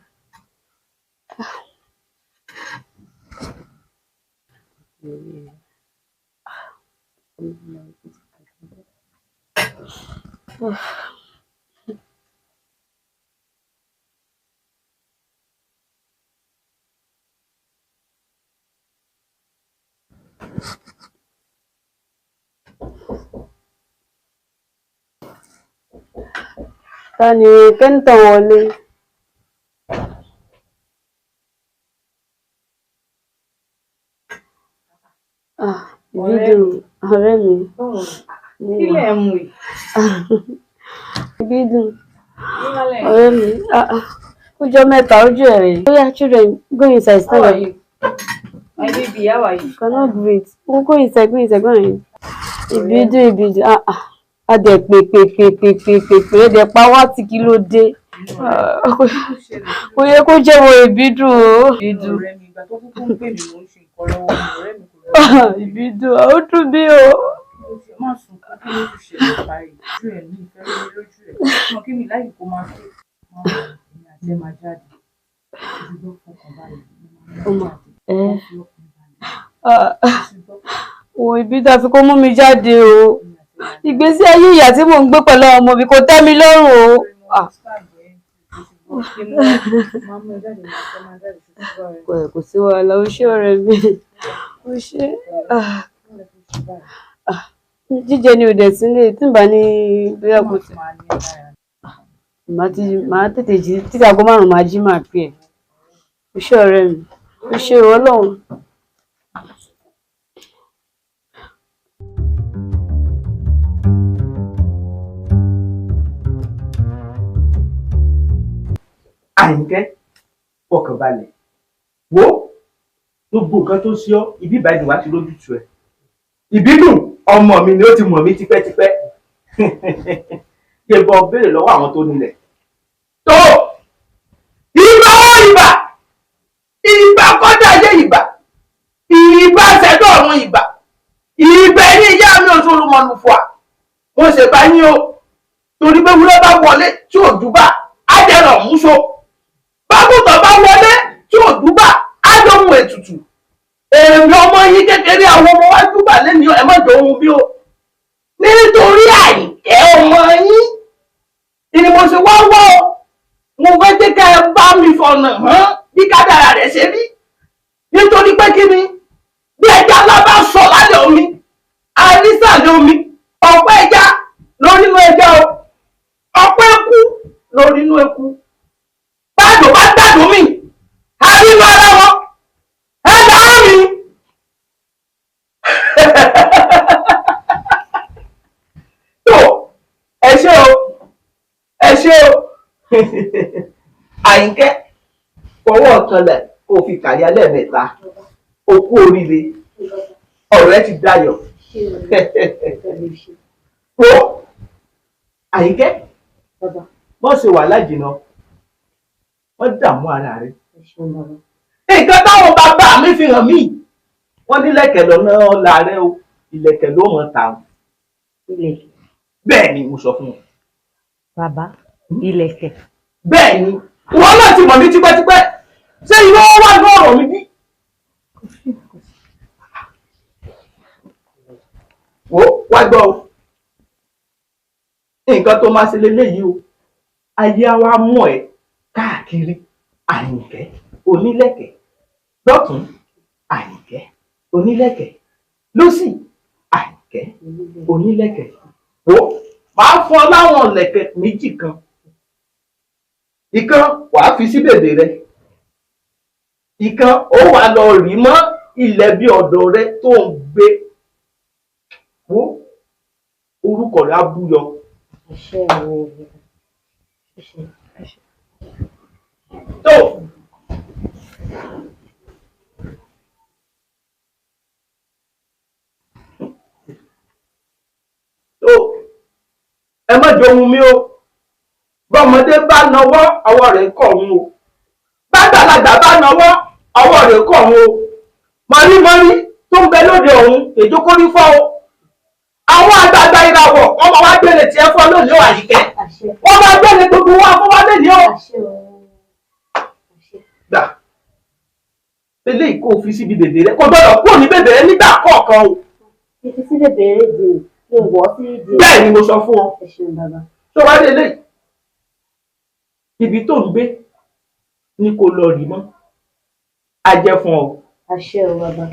Tani kẹ́ńtàn wọlé. Ìbídùn ọ̀rẹ́ mi. Kí lẹ̀ ń mú yìí? Ìbídùn ọ̀rẹ́ mi. Ọjọ́ mẹ́ta ojú ẹ̀ rẹ̀. Oya children go inside stand up. My baby, how are you? Cannot breathe. Go inside go ahead. Ìbídùn. A dẹ̀ pè é dẹ̀ pa wá tí kí ló dé. Kò yẹ kó jẹ́ wo Ìbídùn o. Ìbídùn. Ìgbà tó kúkú ń pè mí mò ń ṣe nǹkan lọ́wọ́ mi, ọ̀rẹ́ mi kò Ìbídùn, ó dùn mí o. má sùn kó kí ló ti ṣẹlẹ̀ báyìí ojú ẹ̀ ní ìfẹ́ lójú ẹ̀ mọ kí mi láyìí kó máa pè máa wà ní àti ẹ̀ máa jáde ṣùgbọ́n fọkàn báyìí Wo Ìbídùn àfi kó mú mi jáde o. Ìgbésí ayé ìyá tí mò ń gbé pẹ̀lú ọmọ mi kò tẹ́ mi lọ́rùn o. Kò sí wàhálà o ṣé ọ̀rẹ́ mi o ṣé. Jíjẹ ni ò dẹ̀ sílé tí n bá ní bóyá kò tí màá tètè jí títí aago 5 máa jí máa pè ẹ́ o ṣé ọ̀rẹ́ mi o ṣé Ọlọ́run. Àyìnkẹ́ fọkàn balẹ̀ wo gbogbo nǹkan tó ṣe ọ́ ibi ìbàdàn wa ti lójútu ẹ̀ ìbídùn ọmọ mi ni ó ti mọ̀ mí tipẹ́tipẹ́ yẹ bọ́ béèrè lọ́wọ́ àwọn tó nílẹ̀ tó ìbá wọn ìbà kọjá ayé ìbà ṣẹ̀dọ̀ ọ̀run ìbà lè bá yín o torí pé wúlé bá wọlé tí ò dúbà á jẹrọ múso bákùtàn bá wọlé tí ò dúbà á lóhun ètùtù èmi ọmọ yín kékeré àwọn ọmọ wa dúbà lẹ́ni ẹ má jọ ohun bí o nítorí Àyìnkẹ́ ọmọ yín ni mo ṣe wá wọ́ mo fẹ́ jẹ́ ká ẹ bá mi fọ̀nà hàn bí kádàrà rẹ̀ ṣe rí nítorí pé kí ni bí ẹja ńlá bá sọ lálẹ́ omi àrísàlẹ̀ omi ọ̀pọ̀ ẹja lórí inú ẹja o ọ̀pọ̀ eku lórí inú eku báàdùn bá gbàdùn mi àrínú ara wọn ẹ dáhùn mi. tó ẹ ṣé o ẹ ṣé o Àyìnkẹ́ fọwọ́ ọ̀kanlẹ̀ kó fi kàrí alẹ́ mẹ́ta o kú oríire ọ̀rọ̀ ẹ ti dayọ̀. Wo Àyìnkẹ́ wọ́n ṣe wà lájìnà wọ́n dààmú ara rẹ̀. Nǹkan táwọn bàbá mi fi hàn mí wọ́n ní lẹ̀kẹ̀ lọ́nà ọ̀la rẹ̀ o ìlẹ̀kẹ̀ ló mọ̀ ta o. Bẹ́ẹ̀ ni mo sọ fún wọn. Bàbá ìlẹ̀kẹ̀. Bẹ́ẹ̀ ni wọ́n náà ti mọ̀ mí tipẹ́tipẹ́ ṣé ìwọ wà ní ọ̀rọ̀ mi bí. Wo wá gbọ́ o nǹkan tó máa ṣe leléyìí o ayé wa mọ̀ ẹ́ káàkiri Àyìnkẹ́ onílẹ̀kẹ̀ lọ́tún Àyìnkẹ́ onílẹ̀kẹ̀ lósì Àyìnkẹ́ onílẹ̀kẹ̀ wo máa fún ọ láwọn lẹ̀kẹ̀ méjì kan ìkan wàá fi sí bèbè rẹ ìkan ó wà lọ rí mọ́ ilẹ̀ bí ọ̀dọ̀ rẹ tó ń gbé wo orúkọ rẹ á búyọ. tó ẹ má jọ ohun mi o bọ́mọdé bá nawọ́ ọwọ́ rẹ̀ kọ̀ ọ̀hún o bàgbàlagbà bá nawọ́ ọwọ́ rẹ̀ kọ̀ ọ̀hún o mọ̀rímọ́rí tó ń bẹ lóde ọ̀hún èjókòrí fọ́ o àwọn àgbààgbà ìràwọ̀ wọ́n máa wá gbélé tiẹ̀ fọ́ lónìí o Àyìnkẹ́ wọ́n máa gbélé gbogbo wa fún wa lónìí o. gbà eléyìí kò fi síbi bèbè rẹ kò gbọ́dọ̀ kúrò ní bèbè rẹ nígbà kọ̀ọ̀kan o. títí sí bèbè rẹ di kí n wọ́ sí di. bẹ́ẹ̀ ni mo sọ fún ọ. tó wá dé eléyìí ibi tó ń gbé ni kò lọ rí mọ́ a jẹ́ fún ọ. àṣẹ o bàbá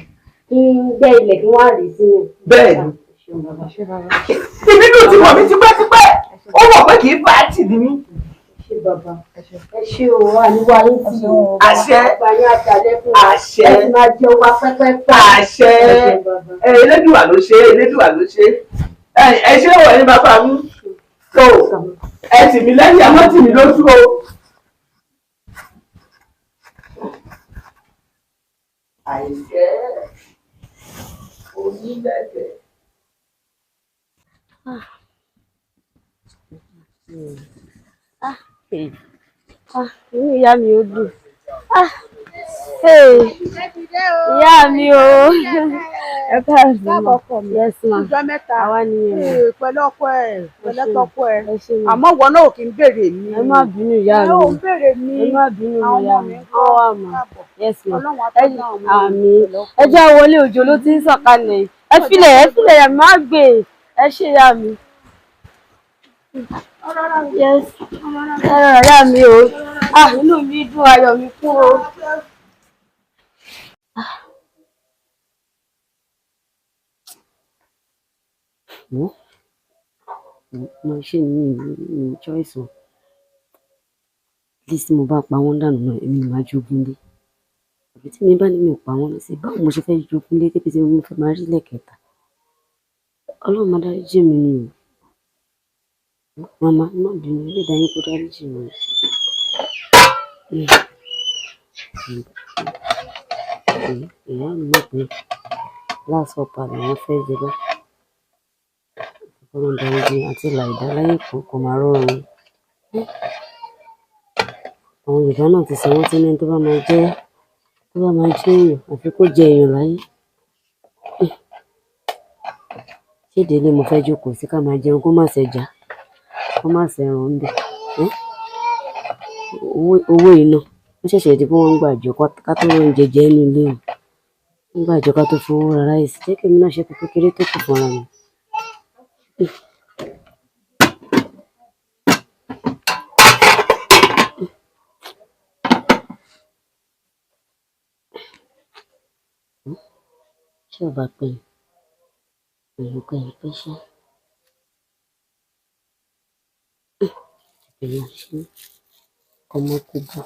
kí n gbẹ́ ilẹ̀ kí wọ́n á rí sínú. bẹ́ẹ̀ ni ibi tó ti mọ̀ mí tipẹ́tipẹ́ ó mọ̀ pé kì í bá tì ní mí. ṣé bàbá ẹ ṣé o àníwá yín tí o àṣẹ àgbáyé àtàlẹ́ fún àṣẹ ẹ ti máa jẹ wá pẹ́pẹ́pẹ́. àṣẹ elédùà ló ṣe elédùà ló ṣe ẹ ṣé wọ̀ ní bàbá mi tó ẹ tì mí lẹ́yìn àmọ́ tì mí lójú o. Àyìnkẹ́ onílẹ̀kẹ̀. Inú ìyá mi ò dùn. Ìyá mi o. Ẹ káàbọ̀ ọkọ mi. Yes ma. Ọjọ́ mẹ́ta. Àwa nìyẹn. Pẹ̀lú ọkọ ẹ̀, pẹ̀lú ọkọ ẹ̀. Àmọ́ ìwọ náà ò kí ń béèrè mi. Ẹ má bínú ìyá mi. Ẹ ò ń béèrè mi. Ẹ má bínú ìyá mi. Ó wà mà. Yes ma. Ọlọ́run àtọ́jú àwọn ọmọ mi. Àmín. Ẹ jẹ́ wọlé òjò ló ti ń sọ̀kalẹ̀. Ẹ filẹ̀ ìyá mi má gbé. Ẹ ṣe ìyá mi. Yes. Ẹ rọra ìyá mi o. Inú mi dùn ayọ̀ mi kún o. Mo ṣe ní choice wọn. At least mo bá pa wọ́n dànù náà èmi máa jogún lé. Àbí tí mi bá ní mi ò pa wọ́n lọ sí báwo mo ṣe fẹ́ jogún lé débi tí mo fẹ́ máa rí lẹ́kẹ̀ẹ́ta. Ọlọ́run máa dáríjì mi ni o. Màmá má bínú ilé ìdáyín kó dáríjì mi. Ìyá mi mọ̀ pé láàṣọ padà wọ́n fẹ́ jẹ bá. Ọlọ́run dáríjì àti ìlà ìdáláyé kò máa rọrùn. Àwọn Yorùbá náà ti sọ wọ́n tí ní tó bá máa jẹ́ èèyàn àfi kó jẹ èèyàn láyé. Ṣé délé mo fẹ́ jókòó sí ká máa jẹun kó má ṣẹja kó má ṣẹran ń bẹ̀. Owó iná ó ṣẹ̀ṣẹ̀ di pé wọ́n ń gbàjọ ká tó rán oúnjẹ jẹ nínú ilé o. Wọ́n gbàjọ ká tó fowó ra ráìsì. Jẹ́ kí èmi náà ṣe kékeré tó kù fúnra mi. Ṣé ọba pè é? Èèyàn pé ẹ pẹ́ ṣá. Èèyàn ṣe ọmọ kò bọ̀.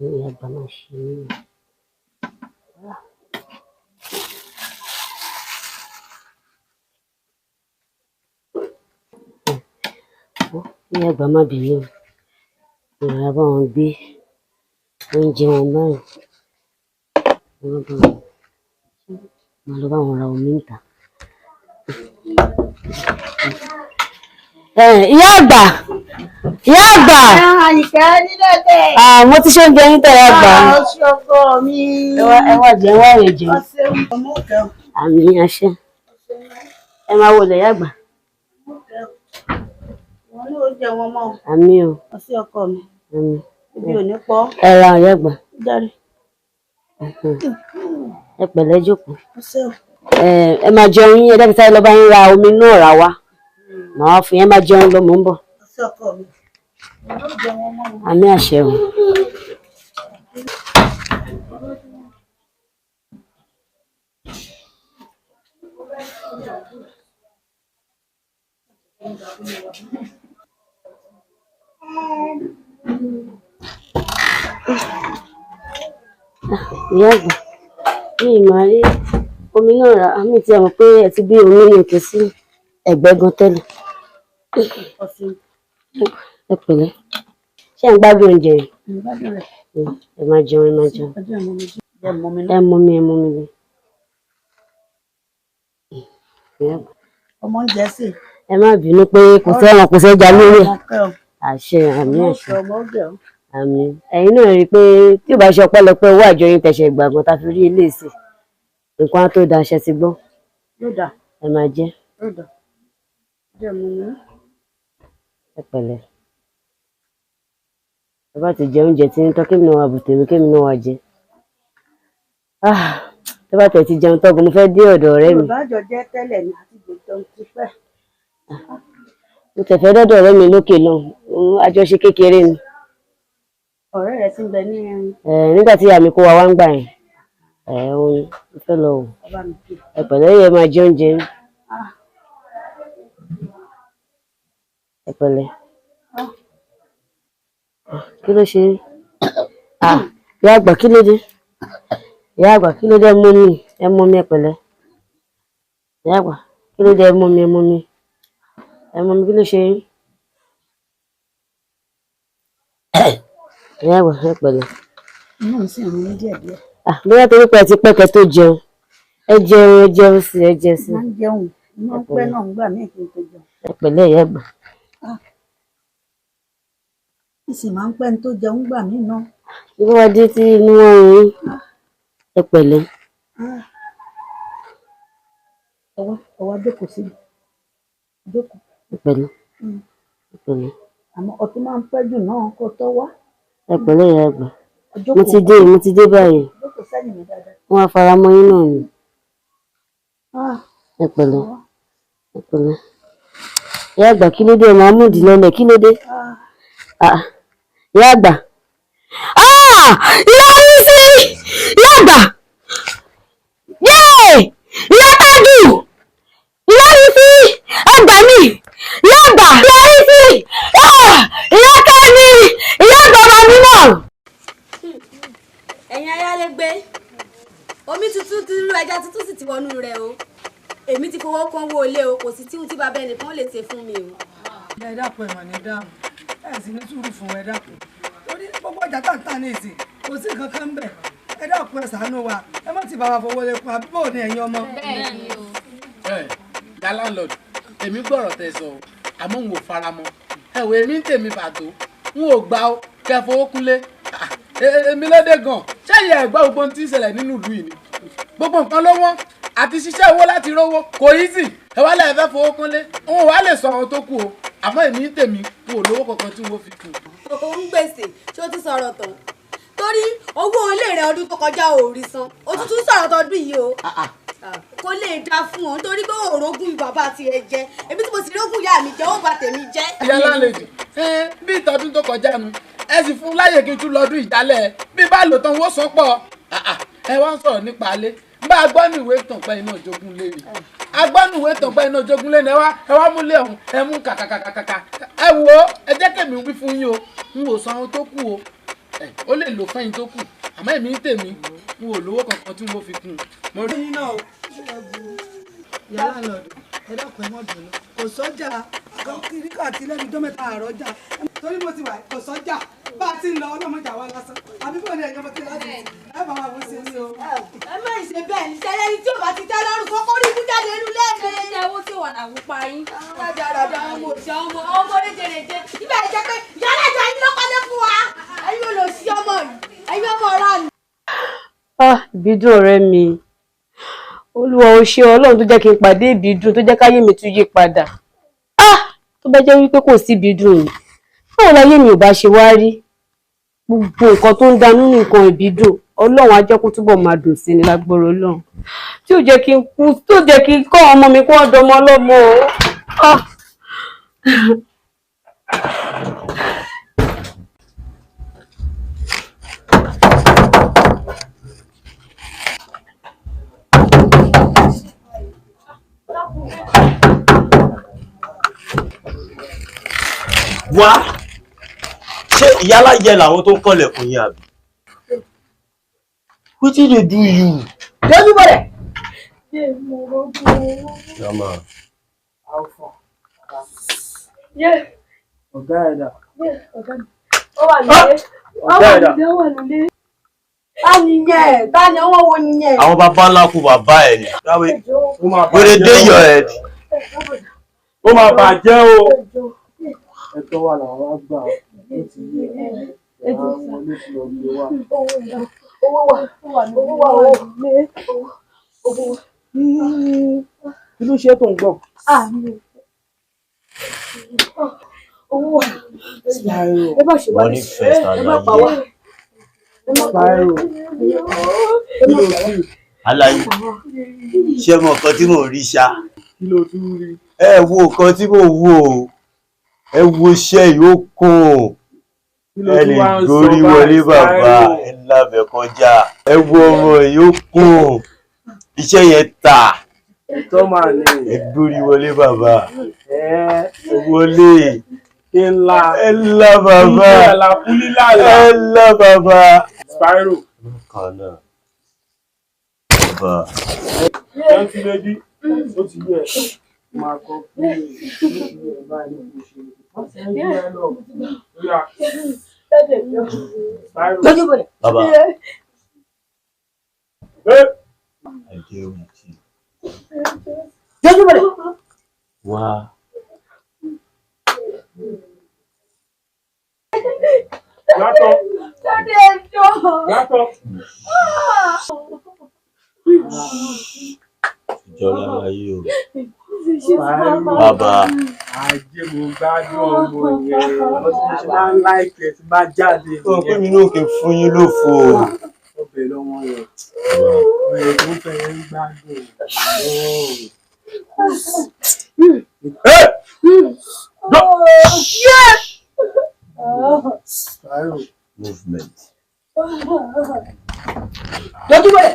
Ìyá àgbà máa ṣe mí. Ìyá àgbà má bínú. Ìrora bá wọn gbé oúnjẹ wọn báyìí. Wọ́n lọ bá wọn ra omi níta. Ìyá àgbà! Ìyá àgbà! Àyìnkẹ́ Onílẹ́kè. Mo ti ṣe oúnjẹ yín tẹ̀lé àgbà. Ọṣù ọkọ mi. Ẹ wá jẹ, ẹ wá rè jẹ. Ọṣẹ ọmọ kẹun. Àmì àṣẹ. Ẹ máa wọlé ìyá àgbà. Wọ́n ní oúnjẹ wọn mọ́. Àmì o. Ọṣẹ ọkọ mi. Àmì. Ibi ò ní pọ̀. Ẹ ra ìyá àgbà. Jáde. Ẹ pẹ̀lẹ́ jókòó. Ọṣẹ o. Ẹ máa jẹun yín, ẹ dẹ́bi sáré lọ bá yín ra omi náà rà wá. Màá fi ẹ máa jẹun lọ mò ń bọ̀. Ọṣẹ ọkọ mi. Oúnjẹ wọn mọ́. Àmì àṣẹ o. Ìyá àgbà mi máa rí omi náà rà àmì tí a mọ̀ pé ẹ ti gbé omi ní òkè sí ẹ̀gbẹ́ gan tẹ́lẹ̀. Ẹ pẹ̀lẹ́ ṣé ẹ ń gbádùn oúnjẹ yìí? Ẹ máa jẹun ẹ máa jẹun. Ẹ mú mi lé. Ọmọ ń jẹ sí. Ẹ má bínú pé kò sẹ́ran kò sẹ́ja lórí ẹ̀. Àṣẹ àmì àṣẹ. Àmì ẹ̀yin náà rí i pé tí ò bá ṣe ọpẹ́lọpẹ́ owó àjọ yín tẹ̀sẹ̀ gbàgbọ́n ta fi rí ilé ìsìn nǹkan á tó da aṣẹ ti gbọ́. Ẹ máa jẹ. Ẹ pẹ̀lẹ́. Ẹ bá ti jẹ oúnjẹ tí ń tọ́ kémi náà wà bùtèmi kémi náà wà jẹ. Tó bá tẹ̀ ti jẹun tọ́gun mo fẹ́ dé ọ̀dọ̀ ọ̀rẹ́ mi. Ìbájọ jẹ́ tẹ́lẹ̀ ní àti gbèjọ ti pẹ́. Mo tẹ̀fẹ́ dọ́dọ̀ ọ̀rẹ́ mi lókè náà àjọṣe kékeré ni. Ọ̀rẹ́ rẹ̀ ti ń bẹ ní ẹrin. Nígbà tí àmì kó wa wá ń gbà yẹn òun mo fẹ́ lọ wò. Ẹ pẹ̀lẹ́ yẹ máa jẹ oúnjẹ yín. Ẹ pẹ̀lẹ́. Kí ló ṣe é? Ìyá àgbà kí ló dé? Ìyá àgbà kí ló dé ẹ mú mi ẹ pẹ̀lẹ́. Ìyá àgbà kí ló dé ẹ mú mi kí ló ṣe yín? Ìyá àgbà ẹ pẹ̀lẹ́. Inú mi sì ń rún díẹ̀ díẹ̀. Bóyá torí pé ẹ ti pẹ́kẹ́ tó jẹun ẹ jẹun sí ẹ jẹ sí. Máa ń jẹun iná pẹ́ náà ń gbà mí kí n tó jẹun. Ẹ pẹ̀lẹ́ ìyá àgbà. Ìsì máa ń pẹ́ ní tó jẹun gbà mí náà. Kí ló wá dé tí inú wọn rún yín? Ẹ pẹ̀lẹ́. Ọwọ́ jókòó sí i. Jókòó. Ẹ pẹ̀lẹ́. Ẹ pẹ̀lẹ́. Àmọ́ ọtí máa ń pẹ́ jù náà kó tó wá. Ẹ pẹ̀lẹ́ ìyá àgbà. Mo ti dé báyìí. Jókòó sẹ́yìn mi dáadáa. Wọ́n á fara mọ́ yín náà ni. Ẹ pẹ̀lẹ́. Ẹ pẹ̀lẹ́. Ìyá àgbà kí ló dé Mahmood lọ́lẹ̀ kí ló dé? Ìyá àgbà. Ìyá mi sí! Ìyá àgbà! Ìyá Tájù! Ìyá mi sí! Ẹ gbà mí! Ìyá àgbà! Ìyá mi sí! Ìyá Tájù! Ìyá àgbà máa mi náà! Ẹ̀yin ayálégbé omi tuntun ti rú ẹja tuntun sì ti wọnú rẹ̀ o èmi ti fowó kan wó ilé o kò sí tíhun tí bàbá ẹnìkan lè ṣe fún mi o. Ẹ dákun ẹ mà ní dáhùn ẹ sì ní sùúrù fún ẹ dákun torí gbogbo ọjà tàǹtà ní ìsìn kò sí nǹkan kan bẹ̀ ẹ dákun ẹ ṣàánú wa ẹ má ti bá wa fowó lé pa bó ní ẹ̀yin ọmọ. Ya landlord èmi gbọ́rọ̀ tẹ sọ àmọ́ n ò fara mọ́ ẹ wò èmi ń tèmi pàtó n ò gbà ó kẹ́ fowó kúnlé èmi lédè gan ṣẹ́yìn ẹ̀gbọ́n gbogbo ohun tí ń ṣẹlẹ̀ nínú ìlú yìí ni gbogbo nǹkan ló wọ́n àti ṣiṣẹ́ owó láti rówó kò easy ẹ wá lẹ́yìn fẹ́ fowó kúnlé òun wàá lè sọ àwọn tó kù o àmọ́ èmi tèmi kò lówó kankan tí wọ́n fi kù. òun gbèsè ṣé o ti sọ̀rọ̀ tán torí owó ilé rẹ ọdún tó kọjá ò rí san o tún sọ̀rọ̀ tọdún yìí o kò lè dá fún ọ nítorí pé òrógùn bàbá tirẹ̀ jẹ ebi tí mo sì rógùn ìyá mi jẹ ó bà tèmi jẹ. ìyá lálejò bí ìtọ́dún tó kọjá nu ẹ sì fún láyè kí n tún lọ́dún ìjálẹ̀ bí bá lò tán wó sọ pọ̀ ẹ wá ń sọ̀rọ̀ nípa alẹ́ bá a gbọ́ ní ìwé ìtàn pẹ́ iná ìjogún lé ni a gbọ́ ní ìwé ìtàn pẹ́ iná ìjogún lé ni ẹ wá múlẹ̀ ọ̀hún ẹ mú kàkàkàkàkà ẹ wò ó ẹ jẹ́ kèmí wí fún yín o n ò san ohun tó kù o ó lè lò fẹ́yìn tó kù àmọ́ èmi ń tèmi n ò lówó kankan tí mo fi kún un. ẹyin náà yàrá lọ́dọ̀ ẹ dákun ẹ mọ́ dùn lọ kò sọ́jà kiri káàkiri lẹ́nu ọjọ́ mẹ́ta àrọ́jà torí mo ti wà kò sọ́jà bá a ti ń lọ ọlọ́mọjà wa lásán àbí bò ní ẹ̀yọ́ mọ́tí láti ẹ bá wa wọ́n ṣe ní o. ẹ má ṣe bẹ́ẹ̀ ní sẹ́lẹ̀ ní tí ò bá ti tẹ́ lọ́rùn kọ́kọ́ rí ikú jáde nínú lẹ́ẹ̀mí. ṣé owó tí wà náà wúpa yín. rádaràdà ọmọ òṣà ọmọ léjeléje ibà ìjẹ́ pé yàrá ìjà yín ló kọ́lé fún wa ẹ̀yin ò lọ sí ọmọ yìí ẹ̀yin ọmọ ọ̀rá ni. Ìbídùn ọ̀rẹ́ mi Olúwa o ṣé Ọlọ́run tó jẹ́ kí n pàdé Ìbídùn tó jẹ́ káyé mi tún yí padà tó bá jẹ́ wípé kò sí Ìbídùn yìí báwo láyé mi ò bá ṣe wá rí gbogbo nǹkan tó ń danú ní nǹkan Ìbídùn Ọlọ́run á jẹ́ kó túbọ̀ máa dùn sí ni lágbóró Ọlọ́run tí ò jẹ́ kí n kú tó jẹ́ kí n kọ́ ọmọ mi kó ọ̀dọ̀ ọmọ ọlọ́mọ o. Wá ṣé ìyáláyẹ làwọn tó ń kọ́lẹ̀kùn yín àbí. Wetin dey do you. Dojú bọ̀lẹ̀. Yàmà. Ọ̀gá ẹ̀dá. Ó wà nílé. Ọ̀gá ẹ̀dá. Ó wà nílé. Ta ni yẹn? Ta ni ọwọ́ wo ni yẹn? Àwọn bàbá ńlá kú bàbá ẹ̀ ni. Wèrè dé yọ ẹ̀. Ó máa bàjẹ́ o. Ẹ̀tọ́ wà làwọn á gbà ó ti yé àwọn ọmọdé tí lọ gbé wá. Owó wà lé. Owó wà. Kí ló ṣe tó ń gbọ̀n? Owó wà. Ẹ bá ṣe wá ní ẹ bá pa wá. Spyro. Kí ló tún? Aláyé ṣé mọ nǹkan tí mò ń rí ṣá. Kí ló tún rí? Ẹ wo nǹkan tí mò ń wò ó. Ẹ wo iṣẹ́ yóò kún ẹ lè gorí wọlé bàbá ẹ lábẹ́ kọjá ẹ wo ọmọ yóò kún iṣẹ́ yẹn tà ẹ gorí wọlé bàbá ẹ wọlé ẹ lá bàbá ẹ lá bàbá. Spyro. Kan náà bàbá. Ẹ ti lè di ó ti yẹ máa kọ fún mi báyìí kò ṣe. Baba. Wá. Látọ̀. Ìjọba ayé o. Bàbá. Ajé mo gbádùn ọmọ yẹn. Wọ́n ti ṣe máa ń láìpẹ́ tí bá jáde. Ó pé mi náà kì í fún yín lófo. Ọbẹ̀ lọ́wọ́ rẹ̀. Ọ̀rẹ́ tó fẹ́ ń gbádùn. Movement. Dojú bọ̀lẹ̀.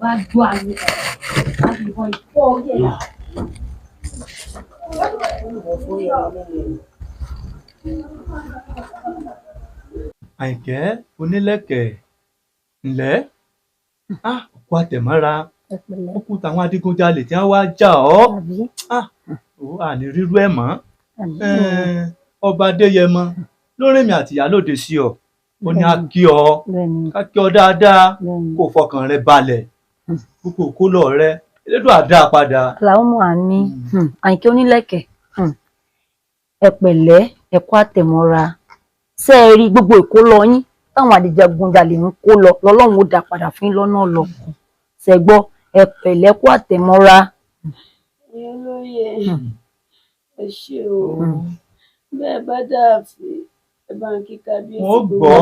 Bá gbọ́ àyè àbíbọn ìfọ́ orí ẹ̀. Àyìnkẹ́ Onílẹ̀kẹ̀ ńlẹ́ kó àtẹ̀mọ́ra ó kú táwọn adigunjalè tí wọ́n wá jà ọ́ àní rírú ẹ̀ mọ́ ọba Adéyẹmọ lórí mi àtìyá lòdì sí ọ ó ní a kí ọ dáadáa kó fọkàn rẹ balẹ̀ kókó kó lọ rẹ elédùn àdá padà. làwọn mọ àmì Àyìnkẹ́ Onílẹ̀kẹ̀ ẹ pẹ̀lẹ́ ẹ kú àtẹ̀mọ́ra ṣé ẹ rí gbogbo ìkólọ yín táwọn adigunjalè ń kó lọ lọ́lọ́run ó dá padà fún yín lọ́nà lọ ṣé gbọ́ ẹ pẹ̀lẹ́ kú àtẹ̀mọ́ra. olóyè ẹ ṣé o bẹ́ẹ̀ bá dáàfin ẹ bá ń kí kábíyèsí. wọ́n gbọ́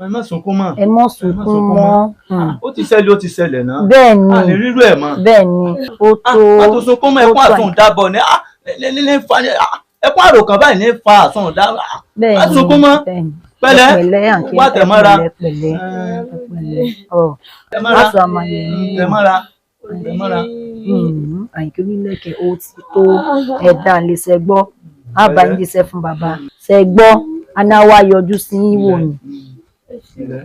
ẹ má sunkún mọ́. ẹ má sunkún mọ́. ó ti ṣẹlẹ̀ náà. bẹ́ẹ̀ ni àní rírú ẹ̀ mọ́. bẹ́ẹ̀ ni ó tó. àtòsunkún mọ́ ẹkún àsundàbọ̀ ní ẹkún àròkàn báyìí ní fa àsundàbọ̀. bẹ́ẹ̀ ni àtòsunkún mọ́ pẹ̀lẹ́ wà tẹ̀mọ́ra. tẹ̀mọ́ra. Àyìnkẹ́ Onílẹ̀kẹ̀ ó ti tó ẹ̀dá lè ṣẹ́gbọ́ àbá ń jíṣẹ́ fún bàbá ṣẹ́gbọ́ anáwó ayọjú sí wò ní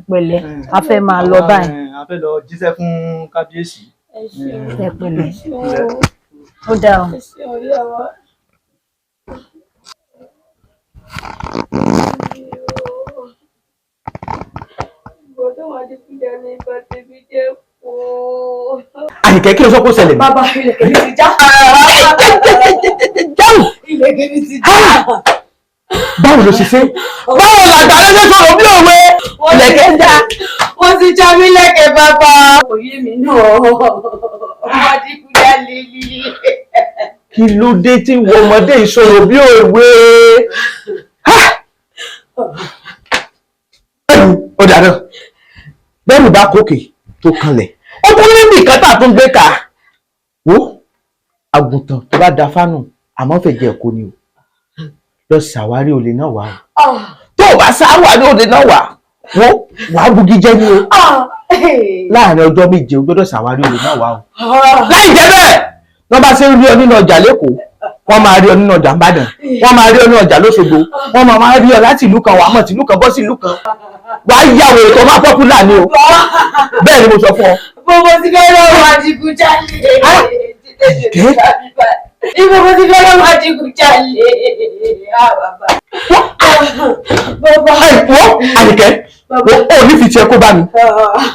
pẹ̀lẹ́ a fẹ́ máa lọ báyìí. a fẹ́ lọ jíṣẹ́ fún kábíyèsí. ẹ pẹ̀lẹ́ ó dáa o. Àyìnkẹ́ kí ló sọ pé ó ṣẹlẹ̀? Bàbá ilẹ̀kẹ̀ mi ti já. Ilẹ̀kẹ̀ mi ti já. Báwo ló ṣe ṣe? Báwo làgbà lọ́jọ́ sọ̀rọ̀ bí òwe? Ilẹ̀kẹ̀ já. Wọ́n ti já mi lẹ́kẹ̀ bàbá. Kò yé mi náà. Adigunjalè ni. Kí ló dé tí ìwọ ọmọdé ìṣòro bí òwe? Ó dáná. Bẹ́ẹ̀ni bá kókè tó kanlẹ̀. Ó tún níbi ìkátà tó ń gbé ká. Wo àgùntàn tó bá da fánù àmọ́ fẹ̀jẹ̀ ẹ̀kọ́ ni o. Lọ ṣàwárí olè náà wá o. Tó o bá ṣàwárí olè náà wá, wo wàá bugi jẹ́ ni o. Láàárín ọjọ́ méje o gbọ́dọ̀ ṣàwárí olè náà wá o. Láì jẹ́ bẹ́ẹ̀, wọ́n bá ṣe ń rí ọ nínú ọjà l'Ékòó, wọ́n máa rí ọ nínú ọjà Ìbàdàn, wọ́n máa rí ọ nínú ọjà l'Óṣogbo, wọ́n máa rí ọ láti ìlú kan wàá mọ̀ tí ìlú kan bọ́ sí ìlú kan. Wàá yàwó ètò máa pọ́pùlà ni o. Bẹ́ẹ̀ ni mo sọ fún ọ. Gbogbo ti fẹ́ lọ́wọ́ adigunjalè. Ibo mo ti fẹ́ lọ́wọ́ adigunjalè. Bàbá. Àyìnkẹ́, ó ní fi tiẹ̀ kó bá mi.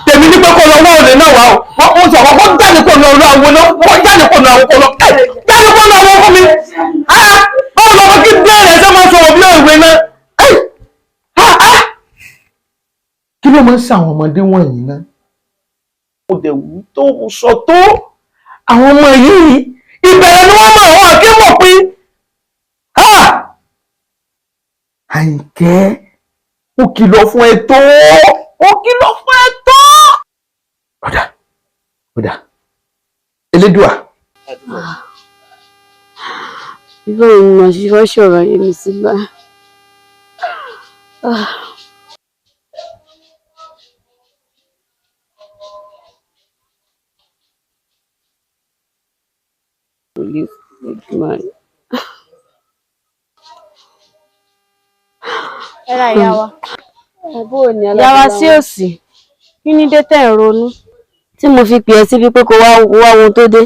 Tèmi ní pé kó lọ wọ́n olè náà wá o. Wọ́n sọ wọ́n jáde kó lọ àwọn náà. Wọ́n jáde kó lọ àwọn kó lọ. Jáde kó lọ àwọn fún mi. Báwo lọ́wọ́ kí bẹ́ẹ̀rẹ̀ ṣe máa sọ̀rọ̀ bí òwe náà? Kí ló máa ń ṣàwọn ọmọdé wọ̀nyí náà? Mo dẹ̀ wú tó sọ tó àwọn ọmọ yìí ìbẹ̀rẹ̀ ni wọ́n mọ̀ wọ́n kí mọ̀ pé Àyìnkẹ́ ó kìlọ̀ fún ẹ tó ó kìlọ̀ fún ẹ tó. Ọ̀dà Elédùà. Ìgbà wo ni màá ṣe wá ṣọ̀rọ̀ ayé mi sí báyìí? Ẹ̀rà ìyá wa. Ìyá wa sí òsì. Kí ni dé tẹ̀ ń ronú? Tí mo fi pè ẹ́ síbi pé kó wá ohun tó dé.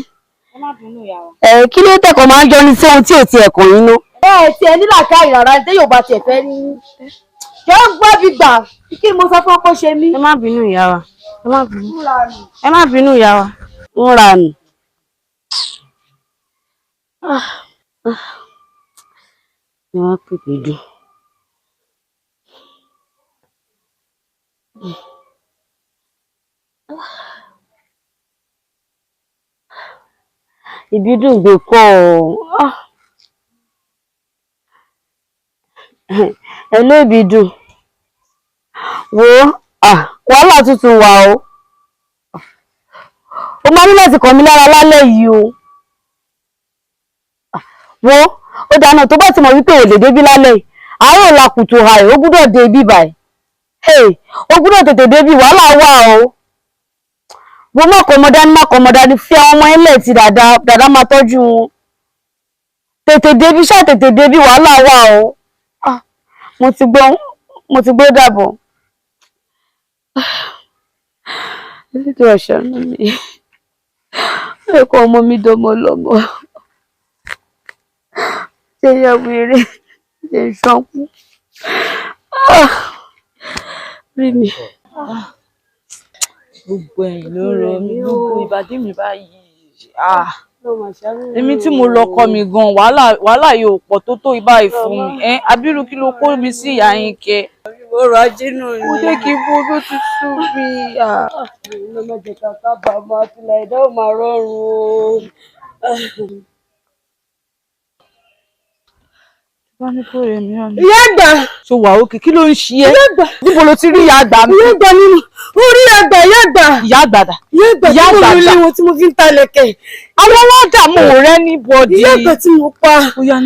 Ẹ má bínú ìyá wa. Kí ló tẹ̀kọ̀ máa ń jọ ní sí ohun tí ò ti ẹ̀kọ́ yín ná? Tí ẹ nílà ká ìràrá tí yóò bá tiẹ̀ fẹ́ ní. Jọ gbọ́ bí gbà kí mo sọ fún ọkọ ṣe mí. Ẹ má bínú ìyá wa. Ẹ má bínú ìyá wa. Ń ra nù. Ni wọ́n pèpè dùn. Ìbídùn gbé kọ́ ọ. Hello Ìbídùn. Wo wàhálà tuntun wà o. O máa ní láti kàn mí lára lálẹ́ yìí o. Wo ó dáná tó bá ti mọ̀ wípé ò lè débí lálẹ́ yìí. Àárọ̀ la kùtù àì ó gbúdọ̀ dé ibí báyìí. Ó gbúdọ̀ tètè débí wàhálà wà o. Wo má kọ̀ mọ́ dání fi àwọn ọmọ ilẹ̀ tí dàdá máa tọ́jú wọn. Tètè débí ṣáà tètè débí wàhálà wà o. Mo ti gbọ́ dàbọ̀. Nítorí ọ̀ṣọ́ mi. Ẹ̀kọ́ ọmọ mi dọmọ lọ́mọ. Ṣé yẹ wèrè? Ṣé ṣọ́kú? Rí mi. Gbogbo ẹ̀yìn ló rọ mí, gbogbo ìbàdí mi báyìí. Èmi tí mo lọ́kọ mi gan wàhálà yóò pọ̀ tó ibà ìfún mi. Abirú kí ló kó mi sí ìyá Ayinke. Ọ̀rọ̀ ajé náà ni. Ó jẹ́ kí bóbó ti sú mi. Ló má jẹ́ ká kábàámọ̀ àtìlà ẹ̀dá ò máa rọrùn o. Ìyá àgbà. Ṣé wà òkè kí ló ń ṣe ẹ́? Ìyá àgbà. Níbo lo ti rí ìyá àgbà mi? Ìyá àgbà nínú orí àgbà ìyá àgbà. Ìyá àgbà dà. Ìyá àgbà tí mo rí ilé wọn tí mo fi ń ta lẹ̀kẹ̀. Àwọn wọn dààmú rẹ ní bọ́dì. Ìyá àgbà tí mo pa. Ìyá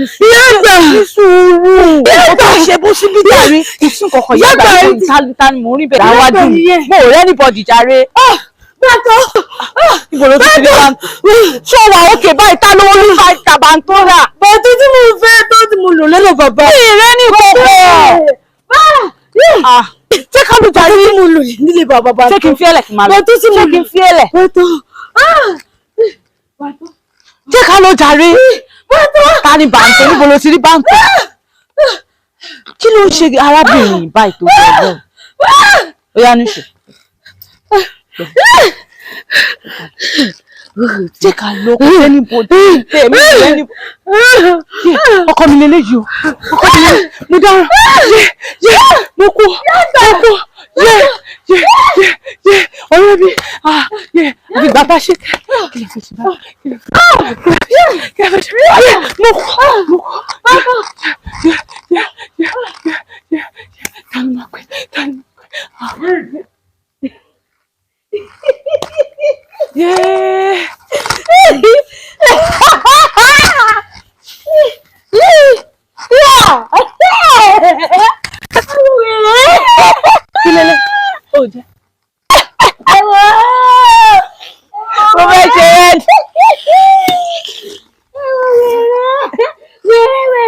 àgbà. Ní sùúrù. Ó tó ṣe bó sí bí jàre. Ìsún kọ̀ọ̀kan ìyá àgbà yìí ta ni mò ń rí bẹ̀rẹ̀ àwájú mi. Mo rẹ́ ní bọ́dì jàre. Bàtọ́. Níbo ló ti rí bàǹtó? Ṣé wà òkè báyìí ta lówó ní ta bàǹtó rà? Bàtọ́ tí mo fẹ́ tó tí mo lò lọ́nà bàbá. Ìrẹ́ ní kọ̀ọ̀kan. Ṣé ká ló jàre? Tí mo lò nílé bàbá bàtọ́. Ṣé kí n fi ẹ̀lẹ̀ kí n máa lọ? Ṣé kí n fi ẹ̀lẹ̀? Ṣé ká ló jàre? Ta ni bàǹtó? Níbo ló ti rí bàǹtó? Kí ló ń ṣe arábìnrin báyìí tó bẹ̀rẹ̀ bọ̀? Ó yá níṣẹ́. Jẹ́ ká lọ kó sẹ́ni bòdì tèmi lẹ́ni. Ọkọ mi lè léyìí o. Ọkọ mi lè mo dáhùn. Mo kú. Ọ̀rẹ́ mi. Àbí bàbá ṣe. Kí lè fi ṣe báyìí? Kí lè fi ṣe báyìí? Mo kú. Tani máa pẹ́. Yeah. Kílélé. Ó jẹ́. Mo fẹ́ ṣe ẹ́. Wèrè.